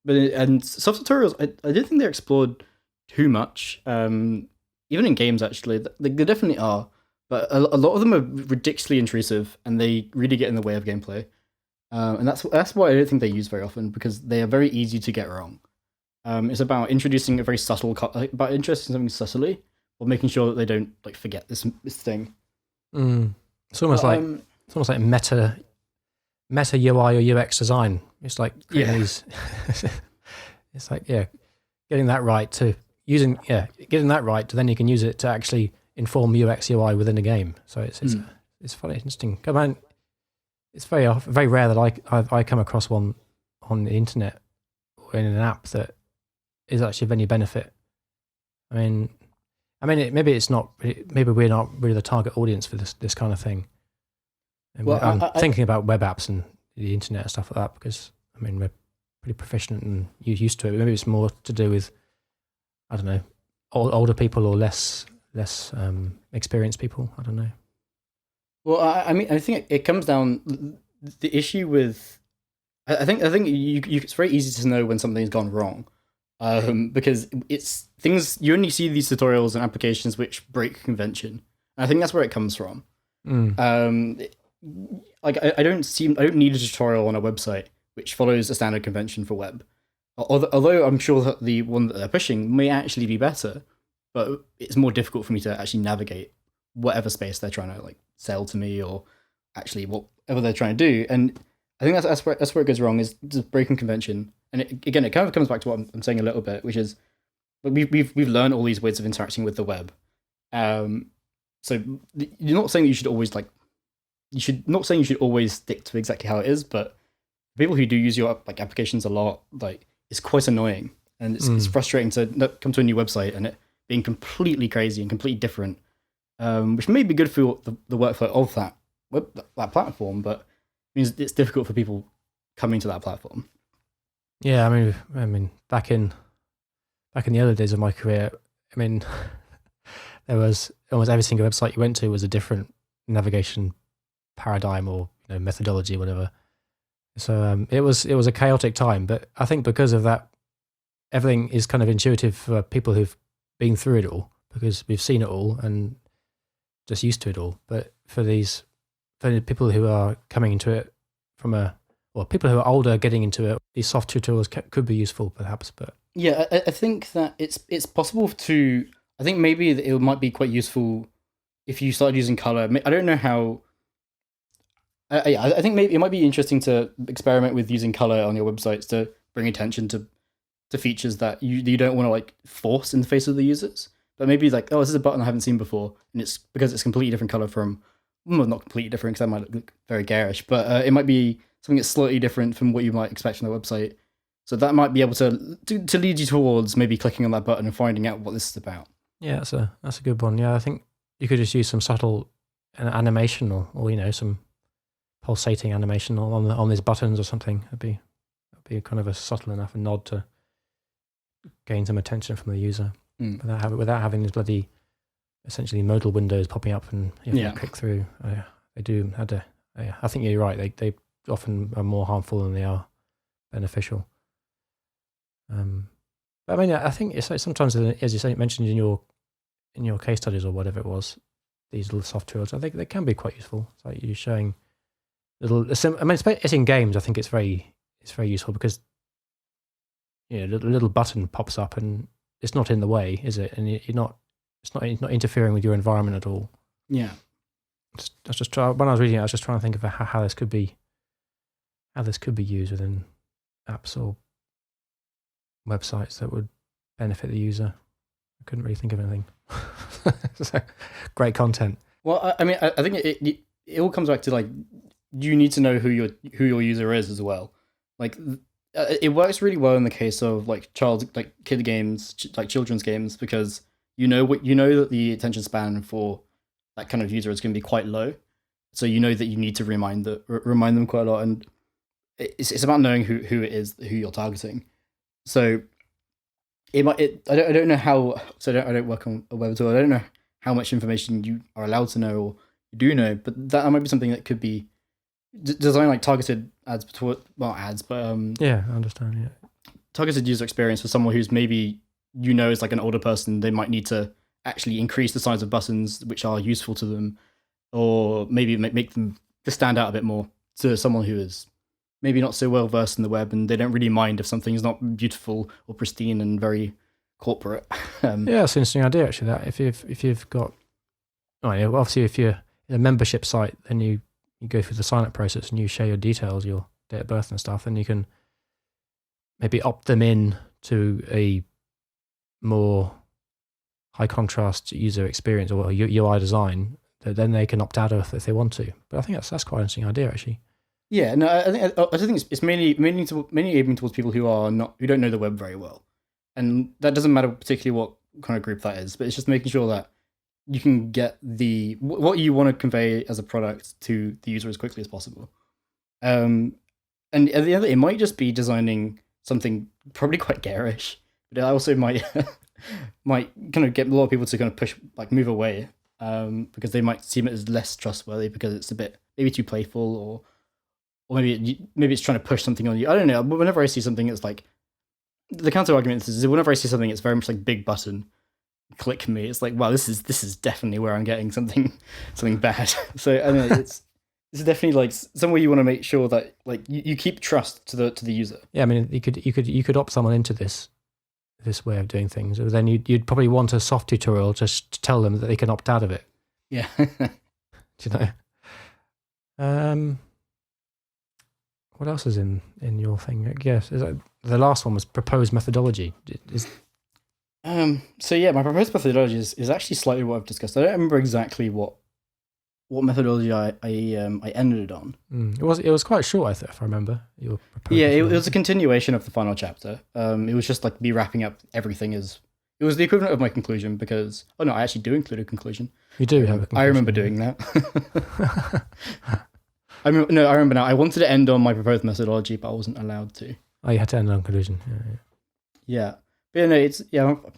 Speaker 2: But soft tutorials, I don't think they're explored too much. Even in games, actually, they definitely are. But a lot of them are ridiculously intrusive, and they really get in the way of gameplay. And that's why I don't think they're used very often, because they are very easy to get wrong. It's about introducing a very about introducing something subtly, or making sure that they don't like forget this thing.
Speaker 1: It's almost like meta UI or UX design. It's like these. It's like getting that right to then you can use it to actually inform UX UI within a game. So it's funny, interesting. Come on, it's very rare that I come across one on the internet or in an app that is actually of any benefit. I mean, maybe it's not. Maybe we're not really the target audience for this kind of thing. And I'm thinking about web apps and the internet and stuff like that, because I mean we're pretty proficient and used to it. Maybe it's more to do with, I don't know, older people or less experienced people. I don't know.
Speaker 2: Well, I think it comes down the issue with. I think it's very easy to know when something's gone wrong, because it's things you only see these tutorials and applications which break convention. And I think that's where it comes from. like I don't need a tutorial on a website which follows a standard convention for web. Although I'm sure that the one that they're pushing may actually be better, but it's more difficult for me to actually navigate whatever space they're trying to like sell to me, or actually whatever they're trying to do. And I think that's where it goes wrong, is just breaking convention. And again, it kind of comes back to what I'm saying a little bit, which is we've learned all these ways of interacting with the web. So you're not saying that you should always not saying you should always stick to exactly how it is, but people who do use your like applications a lot, like, it's quite annoying, and it's frustrating to come to a new website and it being completely crazy and completely different, which may be good for the workflow of that platform, but means it's difficult for people coming to that platform.
Speaker 1: Yeah, I mean, back in the early days of my career, I mean, there was almost every single website you went to was a different navigation paradigm or methodology, whatever. So it was a chaotic time, but I think because of that, everything is kind of intuitive for people who've been through it all, because we've seen it all and just used to it all. But for the people who are coming into it people who are older getting into it, these soft tutorials could be useful, perhaps. But
Speaker 2: yeah, I think that it's possible to. I think maybe it might be quite useful if you started using color. I don't know how. I think maybe it might be interesting to experiment with using color on your websites to bring attention to features that you don't want to like force in the face of the users. But maybe like, oh, this is a button I haven't seen before, and it's because it's completely different color from, well, not completely different, because that might look very garish, but it might be something that's slightly different from what you might expect from the website. So that might be able to lead you towards maybe clicking on that button and finding out what this is about. Yeah,
Speaker 1: that's a good one. Yeah, I think you could just use some subtle animation or some pulsating animation on these buttons or something. That'd be kind of a subtle enough a nod to gain some attention from the user without having these bloody essentially modal windows popping up and you have to click through. They do have to. I think you're right. They often are more harmful than they are beneficial. But I mean, I think it's like sometimes, as you mentioned in your case studies or whatever it was, these little soft tools, I think they can be quite useful. It's like you're showing it's in games. I think it's very useful because a little button pops up and it's not in the way, is it? And it's not interfering with your environment at all.
Speaker 2: Yeah.
Speaker 1: When I was reading it, I was just trying to think of how this could be used within apps or websites that would benefit the user. I couldn't really think of anything. So, great content.
Speaker 2: Well, I mean, I think it all comes back to like, you need to know who your user is as well. Like, it works really well in the case of like kid games, like children's games, because you know that the attention span for that kind of user is going to be quite low, so you know that you need to remind them quite a lot, and it's about knowing who it is who you're targeting. So I don't know how. So I don't work on a web tool. I don't know how much information you are allowed to know or you do know, but that might be something that could be design like targeted ads, not ads, but
Speaker 1: yeah, I understand. Yeah,
Speaker 2: targeted user experience for someone who's maybe is like an older person. They might need to actually increase the size of buttons which are useful to them, or maybe make them to stand out a bit more to someone who is maybe not so well versed in the web and they don't really mind if something is not beautiful or pristine and very corporate.
Speaker 1: Yeah, it's an interesting idea actually. That if you've got, obviously if you're in a membership site, then you go through the sign up process and you share your details, your date of birth and stuff, and you can maybe opt them in to a more high contrast user experience or UI design that then they can opt out of if they want to. But I think that's quite an interesting idea actually.
Speaker 2: Yeah, no, I think it's mainly aiming towards people who don't know the web very well, and that doesn't matter particularly what kind of group that is, but it's just making sure that you can get what you want to convey as a product to the user as quickly as possible. And at the end, it might just be designing something probably quite garish, but it also might kind of get a lot of people to kind of move away, because they might seem it as less trustworthy because it's a bit maybe too playful, or maybe it's trying to push something on you. I don't know. But whenever I see something, it's like the counter argument is whenever I see something, it's very much like big button, click me. It's like, wow, this is definitely where I'm getting something bad. So I mean, this is definitely like somewhere you want to make sure that like you keep trust to the user.
Speaker 1: Yeah, I mean, you could opt someone into this way of doing things. Or then you'd probably want a soft tutorial just to tell them that they can opt out of it.
Speaker 2: Yeah.
Speaker 1: Do you know? What else is in your thing? I guess the last one was proposed methodology.
Speaker 2: So yeah, my proposed methodology is actually slightly what I've discussed. I don't remember exactly what methodology I ended on.
Speaker 1: It was quite short, if I remember. Your proposed
Speaker 2: Yeah, it was a continuation of the final chapter. It was just like me wrapping up everything it was the equivalent of my conclusion because I actually do include a conclusion.
Speaker 1: You do have a conclusion.
Speaker 2: I remember doing that. I remember now. I wanted to end on my proposed methodology, but I wasn't allowed to.
Speaker 1: Oh, you had to end on conclusion.
Speaker 2: Yeah. But yeah, no, what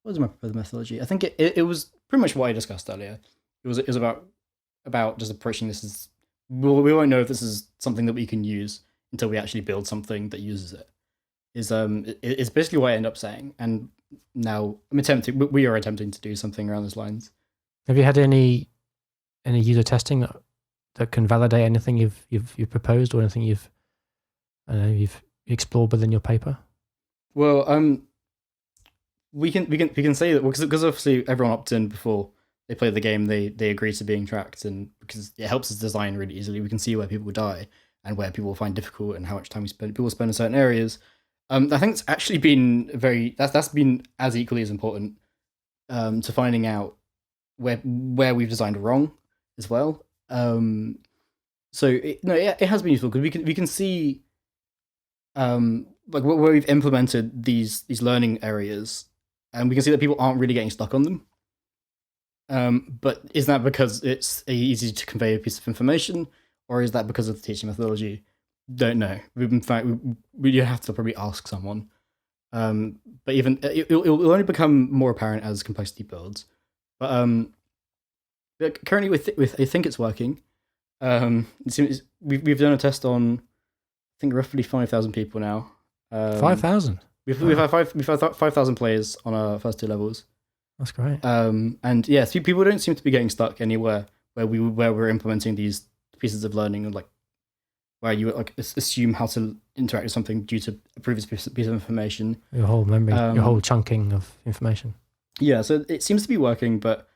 Speaker 2: was my proposed methodology? I think it was pretty much what I discussed earlier. It was about just approaching this as we won't know if this is something that we can use until we actually build something that uses it. It's basically what I end up saying, and now we are attempting to do something around those lines.
Speaker 1: Have you had any user testing that can validate anything you've proposed or anything you've explored within your paper?
Speaker 2: Well, we can say that because obviously everyone opted in before they play the game. They agree to being tracked, and because it helps us design really easily, we can see where people die and where people find difficult and how much time people spend in certain areas. I think it's actually been that's been as equally as important to finding out where we've designed wrong as well. So it has been useful because we can see like where we've implemented these learning areas, and we can see that people aren't really getting stuck on them. But is that because it's easy to convey a piece of information, or is that because of the teaching methodology? Don't know. In fact, we have to probably ask someone. But even it'll only become more apparent as complexity builds. But currently, with I think it's working. It seems we've done a test on I think roughly 5,000 people now.
Speaker 1: 5,000.
Speaker 2: We've had 5,000 players on our first two levels.
Speaker 1: That's great.
Speaker 2: And yeah, so people don't seem to be getting stuck anywhere where we're implementing these pieces of learning, and like where you like assume how to interact with something due to a previous piece of information.
Speaker 1: Your whole memory, your whole chunking of information.
Speaker 2: Yeah, so it seems to be working, but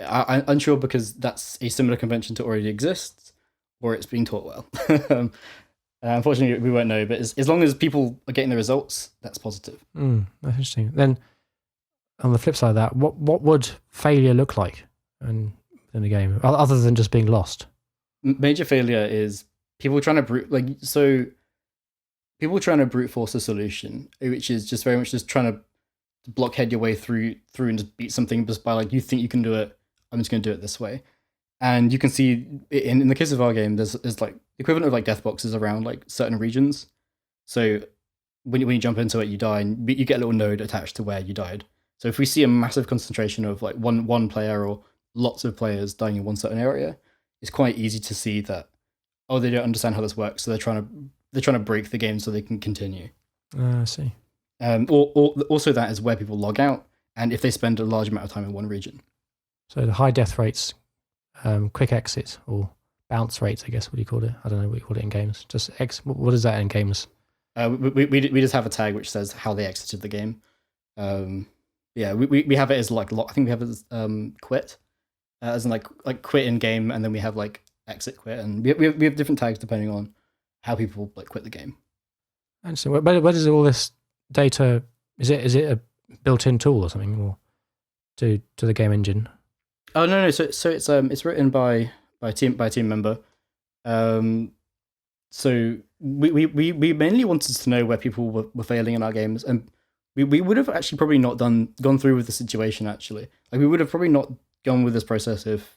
Speaker 2: I'm unsure because that's a similar convention to already exists, or it's being taught well. Unfortunately, we won't know, but as long as people are getting the results, that's positive.
Speaker 1: That's interesting. Then, on the flip side of that, what would failure look like in the game, other than just being lost?
Speaker 2: Major failure is people trying to brute force a solution, which is just very much just trying to blockhead your way through and just beat something just by like, you think you can do it, I'm just going to do it this way. And you can see in the case of our game, there's like the equivalent of like death boxes around like certain regions. So when you jump into it, you die, and you get a little node attached to where you died. So if we see a massive concentration of like one player or lots of players dying in one certain area, it's quite easy to see that they don't understand how this works, so they're trying to break the game so they can continue.
Speaker 1: I see.
Speaker 2: Or also that is where people log out, and if they spend a large amount of time in one region. So
Speaker 1: the high death rates, quick exit, or bounce rates, I guess, what do you call it? I don't know what you call it in games. Just what is that in games?
Speaker 2: We just have a tag which says how they exited the game. Yeah, we have it as like I think we have it as quit, as in like quit in game, and then we have like exit quit, and we have different tags depending on how people like quit the game.
Speaker 1: And so, where does all this data? Is it a built-in tool or something, or to the game engine?
Speaker 2: Oh no. So it's written by a team member. So we mainly wanted to know where people were failing in our games, and we would have actually probably not gone through with the situation actually. Like we would have probably not gone with this process if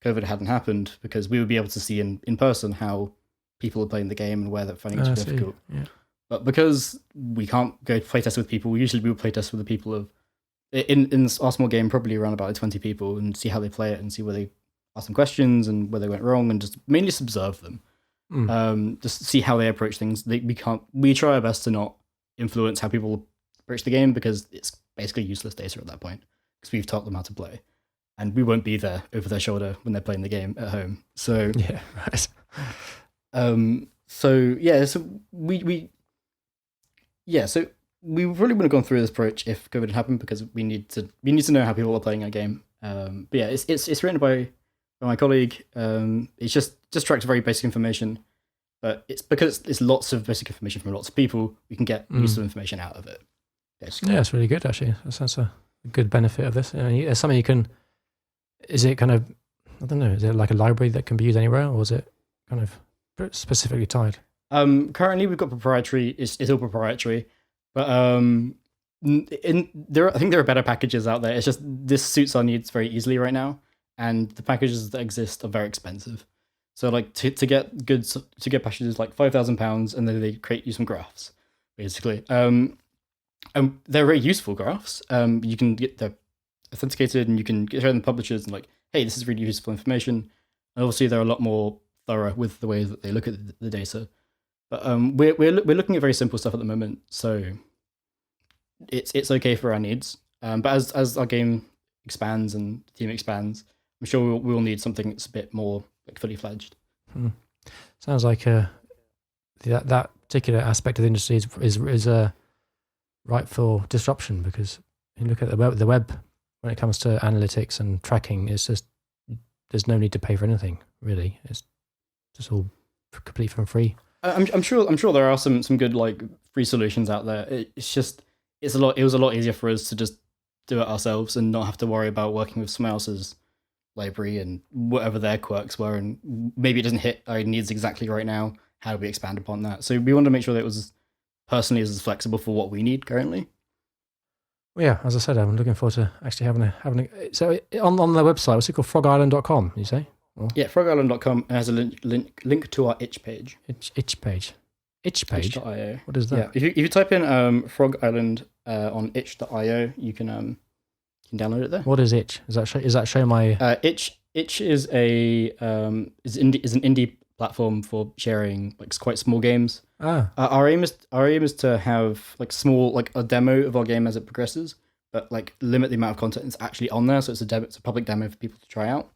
Speaker 2: COVID hadn't happened, because we would be able to see in person how people are playing the game and where they're finding it difficult.
Speaker 1: Yeah.
Speaker 2: But because we can't go play test with people, usually we would play test with the people of in our small game, probably around about 20 people, and see how they play it and see where they ask them questions and where they went wrong, and just mainly just observe them. Just see how they approach things. We try our best to not influence how people approach the game, because it's basically useless data at that point, because we've taught them how to play. and we won't be there over their shoulder when they're playing the game at home. So
Speaker 1: Yeah, right.
Speaker 2: so yeah, so we really would have gone through this approach if COVID had happened, because we need to know how people are playing our game. But yeah, it's written by my colleague. It's just tracks very basic information, but it's because it's lots of basic information from lots of people, we can get useful information out of it.
Speaker 1: Yeah, it's really good actually. That's a good benefit of this. It's something you can. Is it kind of, I don't know, is it like a library that can be used anywhere, or is it kind of specifically tied?
Speaker 2: Currently we've got proprietary. It's all proprietary, but I think there are better packages out there. It's just this suits our needs very easily right now, and the packages that exist are very expensive. So like to get packages like £5,000, and then they create you some graphs, basically. And they're very useful graphs. You can get they're authenticated, and you can show them to publishers and like, hey, this is really useful information. And obviously they're a lot more thorough with the way that they look at the data. But we're looking at very simple stuff at the moment, so it's okay for our needs. But as our game expands and the team expands, I'm sure we'll need something that's a bit more like fully fledged.
Speaker 1: Sounds like that particular aspect of the industry is ripe for disruption, because you look at the web when it comes to analytics and tracking, it's just there's no need to pay for anything really. It's just all completely for free.
Speaker 2: I'm sure there are some good like free solutions out there. It was a lot easier for us to just do it ourselves and not have to worry about working with someone else's library and whatever their quirks were, and maybe it doesn't hit our needs exactly right now. How do we expand upon that? So we wanted to make sure that it was personally as flexible for what we need currently.
Speaker 1: Well, yeah, as I said, I'm looking forward to actually having a so on the website, what's it called? FrogIsland.com, you say? Or?
Speaker 2: Yeah, FrogIsland.com has a link to our itch page.
Speaker 1: Itch page.
Speaker 2: Itch.io.
Speaker 1: What is that?
Speaker 2: Yeah, if you type in Frog Island on itch.io, you can download it there.
Speaker 1: What is itch? Is that show my
Speaker 2: itch is an indie platform for sharing like quite small games. Our aim is to have like small, like a demo of our game as it progresses, but like limit the amount of content that's actually on there. So it's a public demo for people to try out.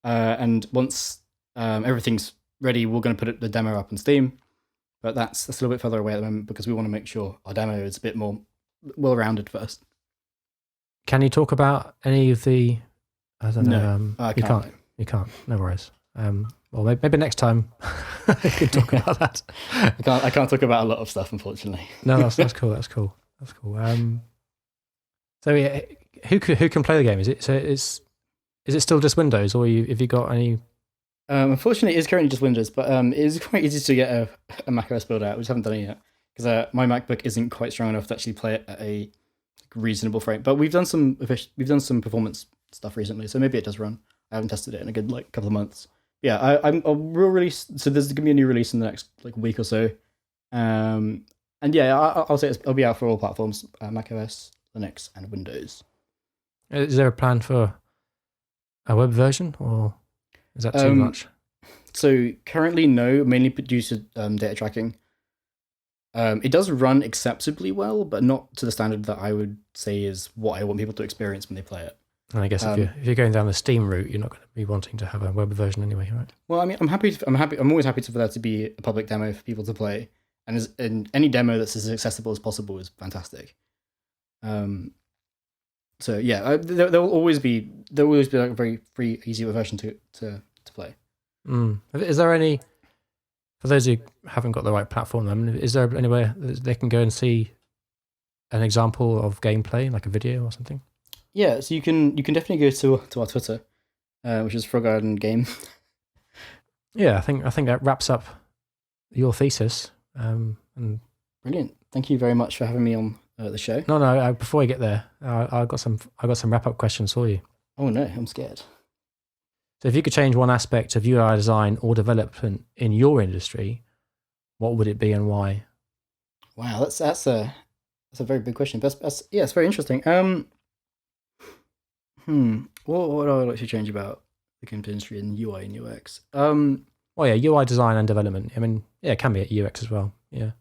Speaker 2: And once everything's ready, we're going to put the demo up on Steam. But that's a little bit further away at the moment because we want to make sure our demo is a bit more well-rounded first.
Speaker 1: Can you talk about any of the? I don't know.
Speaker 2: No,
Speaker 1: you can't. You can't. No worries. Well, maybe next time we can talk about that.
Speaker 2: I can't talk about a lot of stuff, unfortunately.
Speaker 1: No, that's cool. That's cool. So yeah, who can play the game? Is it still just Windows, or have you got any?
Speaker 2: Unfortunately, it is currently just Windows, but it is quite easy to get a macOS build out. We just haven't done it yet because my MacBook isn't quite strong enough to actually play it at a reasonable frame. But we've done some performance stuff recently, so maybe it does run. I haven't tested it in a good couple of months. Yeah, I'll release. So there's gonna be a new release in the next week or so, and yeah, I'll say it'll be out for all platforms: macOS, Linux, and Windows.
Speaker 1: Is there a plan for a web version, or is that too much?
Speaker 2: So currently, no. Mainly due to data tracking. It does run acceptably well, but not to the standard that I would say is what I want people to experience when they play it.
Speaker 1: And I guess if you're going down the Steam route, you're not going to be wanting to have a web version anyway, right?
Speaker 2: Well, I mean, I'm always happy for there to be a public demo for people to play, and any demo that's as accessible as possible is fantastic. So yeah, there will always be like a very free, easy version to play.
Speaker 1: Is there any, for those who haven't got the right platform, then is there anywhere they can go and see an example of gameplay, like a video or something?
Speaker 2: Yeah, so you can definitely go to our Twitter, which is Frog Island Game.
Speaker 1: Yeah, I think that wraps up your thesis. And
Speaker 2: brilliant. Thank you very much for having me on the show.
Speaker 1: No. Before we get there, I got some wrap up questions for you.
Speaker 2: Oh no, I'm scared.
Speaker 1: So, if you could change one aspect of UI design or development in your industry, what would it be and why?
Speaker 2: Wow, that's a very big question. It's very interesting. What would I like to change about the games industry in UI and UX?
Speaker 1: Well, yeah, UI design and development. I mean, yeah, it can be at UX as well. Yeah.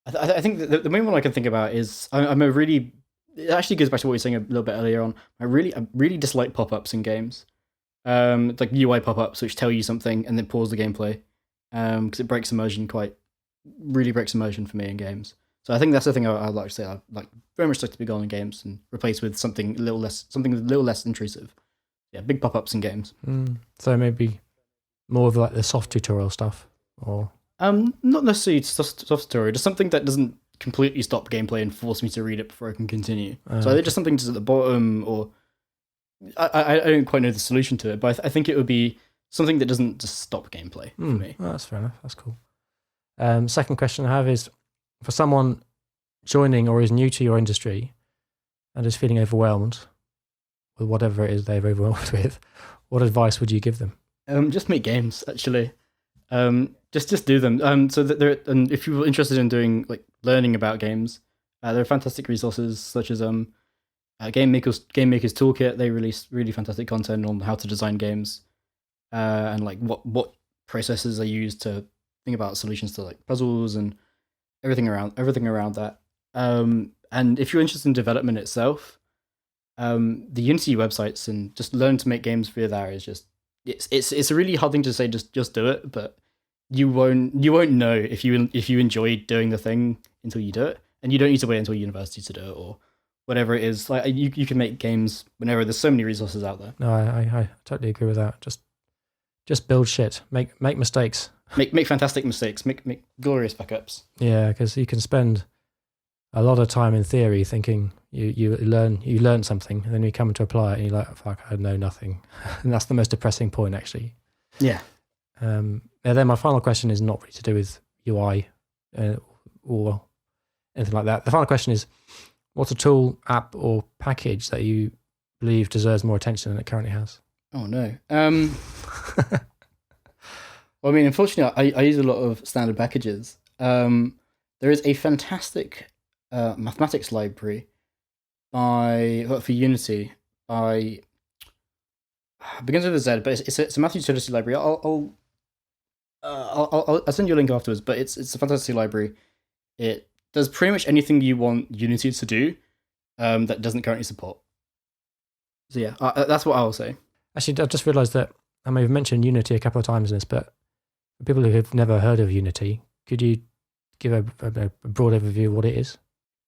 Speaker 2: I think the main one I can think about is I'm a really it actually goes back to what we were saying a little bit earlier on. I really dislike pop-ups in games. Like UI pop-ups which tell you something and then pause the gameplay. Because it really breaks immersion for me in games. So I think that's the thing I'd like to say. I like very much like to be gone in games and replace with something a little less intrusive. Yeah, big pop-ups in games.
Speaker 1: So maybe more of like the soft tutorial stuff, or
Speaker 2: not necessarily soft tutorial, just something that doesn't completely stop gameplay and force me to read it before I can continue. So either just something just at the bottom, or I don't quite know the solution to it, but I think it would be something that doesn't just stop gameplay for me.
Speaker 1: Well, that's fair enough. That's cool. Second question I have is, for someone joining or is new to your industry and is feeling overwhelmed with whatever it is they're overwhelmed with, what advice would you give them?
Speaker 2: Just make games, actually. Just do them. So that and if you're interested in doing like learning about games, there are fantastic resources such as Game Maker's Toolkit. They release really fantastic content on how to design games, and like what processes are used to think about solutions to like puzzles and everything around that. And if you're interested in development itself, the Unity websites and just learn to make games via there is just it's a really hard thing to say. Just do it, but you won't know if you enjoy doing the thing until you do it, and you don't need to wait until university to do it or whatever it is. Like you can make games whenever. There's so many resources out there.
Speaker 1: No, I totally agree with that. Just build shit. Make mistakes.
Speaker 2: Make fantastic mistakes. Make glorious backups.
Speaker 1: Yeah, because you can spend a lot of time in theory thinking you learn something, and then you come to apply it and you're like, fuck, I know nothing. And that's the most depressing point, actually.
Speaker 2: Yeah.
Speaker 1: And then my final question is not really to do with UI or anything like that. The final question is, what's a tool, app, or package that you believe deserves more attention than it currently has?
Speaker 2: Oh no. Well, I mean, unfortunately, I use a lot of standard packages. There is a fantastic mathematics library for Unity by begins with a Z, but it's a math utility library. I'll send you a link afterwards. But it's a fantastic library. It does pretty much anything you want Unity to do that doesn't currently support. So yeah, that's what I will say.
Speaker 1: Actually, I just realised that I may have mentioned Unity a couple of times in this, but for people who have never heard of Unity, could you give a broad overview of what it is?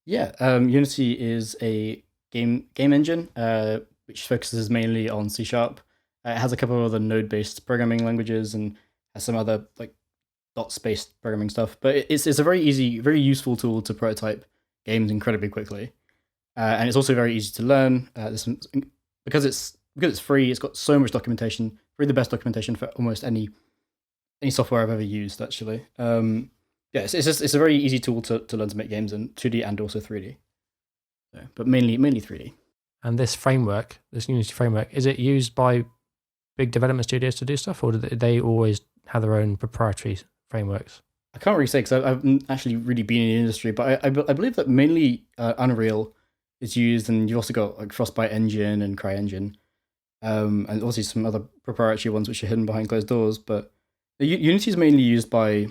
Speaker 2: Yeah, Unity is a game engine which focuses mainly on C#. It has a couple of other node-based programming languages and has some other like dots-based programming stuff. But it's a very easy, very useful tool to prototype games incredibly quickly, and it's also very easy to learn. Because it's free. It's got so much documentation. Really, the best documentation for almost any software I've ever used. Actually, it's a very easy tool to learn to make games in 2D and also 3D. So, but mainly 3D.
Speaker 1: And this framework, this Unity framework, is it used by big development studios to do stuff, or do they always have their own proprietary frameworks? I
Speaker 2: can't really say because I've actually really been in the industry, but I believe that mainly Unreal is used, and you've also got like Frostbite Engine and CryEngine, and also some other proprietary ones which are hidden behind closed doors. But Unity is mainly used by,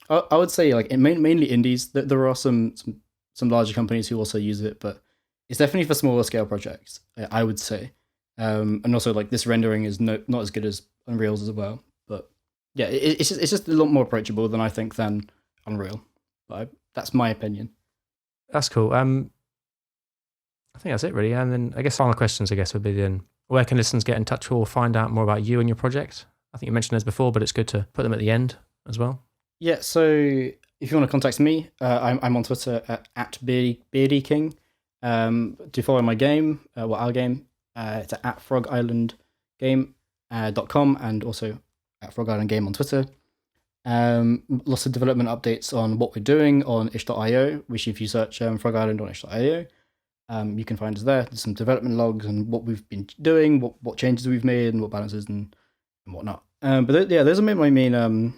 Speaker 2: I would say, like mainly indies. There are some larger companies who also use it, but it's definitely for smaller scale projects, I would say. And also like this rendering is not as good as Unreal's as well. But yeah, it's just a lot more approachable than I think than Unreal. But that's my opinion.
Speaker 1: That's cool. I think that's it really. And then I guess final questions, would be then, where can listeners get in touch or find out more about you and your project? I think you mentioned those before, but it's good to put them at the end as well. Yeah, so if you want to contact me, I'm on Twitter at BeardyKing. Do follow my game, our game. It's at frogislandgame.com and also at Frog Island Game on Twitter. Lots of development updates on what we're doing on ish.io, which if you search Frog Island on ish.io, you can find us there. There's some development logs and what we've been doing, what changes we've made, and what balances and whatnot. But those are my main.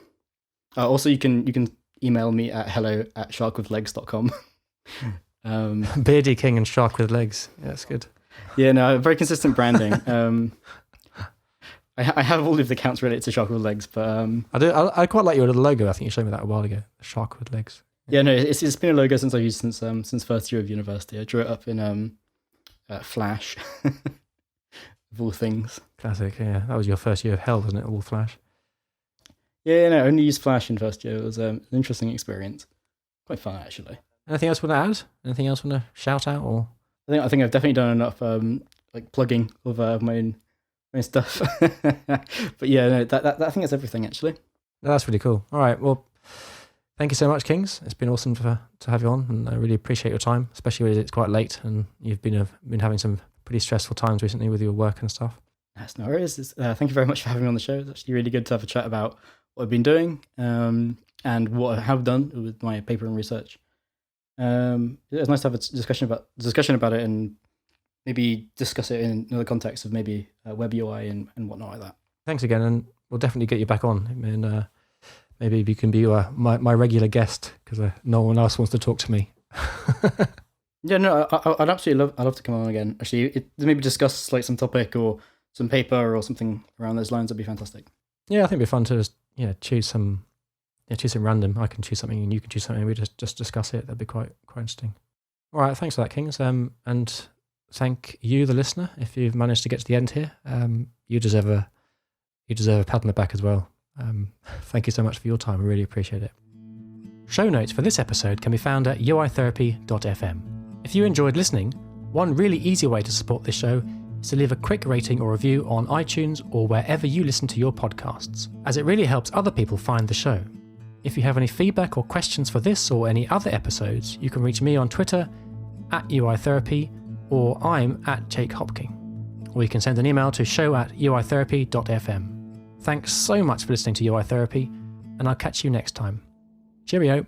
Speaker 1: Also, you can email me at hello@sharkwithlegs.com. Beardy King and Shark with Legs. Yeah, that's good.
Speaker 2: Yeah, no, very consistent branding. I have all of the accounts related to Shark with Legs, but
Speaker 1: I quite like your little logo. I think you showed me that a while ago. Shark with Legs.
Speaker 2: Yeah, no, it's been a logo since I've used since first year of university. I drew it up in Flash, of all things.
Speaker 1: Classic, yeah. That was your first year of hell, wasn't it? All Flash.
Speaker 2: Yeah, no, I only used Flash in first year. It was an interesting experience. Quite fun, actually.
Speaker 1: Anything else you want to add? Anything else you want to shout out? Or
Speaker 2: I think I've definitely done enough like plugging of my own stuff. But yeah, no, that I think that's everything actually.
Speaker 1: No, that's really cool. All right, well, thank you so much, Kings. It's been awesome to have you on, and I really appreciate your time, especially when it's quite late and you've been having some pretty stressful times recently with your work and stuff.
Speaker 2: That's no worries. Thank you very much for having me on the show. It's actually really good to have a chat about what I've been doing and what I have done with my paper and research. It's nice to have a discussion about it and maybe discuss it in the context of maybe web UI and whatnot like that.
Speaker 1: Thanks again, and we'll definitely get you back on. And maybe you can be my regular guest because no one else wants to talk to me.
Speaker 2: Yeah, no, I'd absolutely love to come on again. Actually, maybe discuss like some topic or some paper or something around those lines. That'd be fantastic.
Speaker 1: Yeah, I think it'd be fun to just choose some random. I can choose something and you can choose something. We just discuss it. That'd be quite interesting. All right, thanks for that, Kings. And thank you, the listener, if you've managed to get to the end here. You deserve a pat on the back as well. Thank you so much for your time. I really appreciate it. Show notes for this episode can be found at uitherapy.fm. If you enjoyed listening, one really easy way to support this show is to leave a quick rating or review on iTunes or wherever you listen to your podcasts, as it really helps other people find the show. If you have any feedback or questions for this or any other episodes, you can reach me on Twitter @UITherapy or I'm @Jake Hopking. Or you can send an email to show@uitherapy.fm. Thanks so much for listening to UI Therapy, and I'll catch you next time. Cheerio.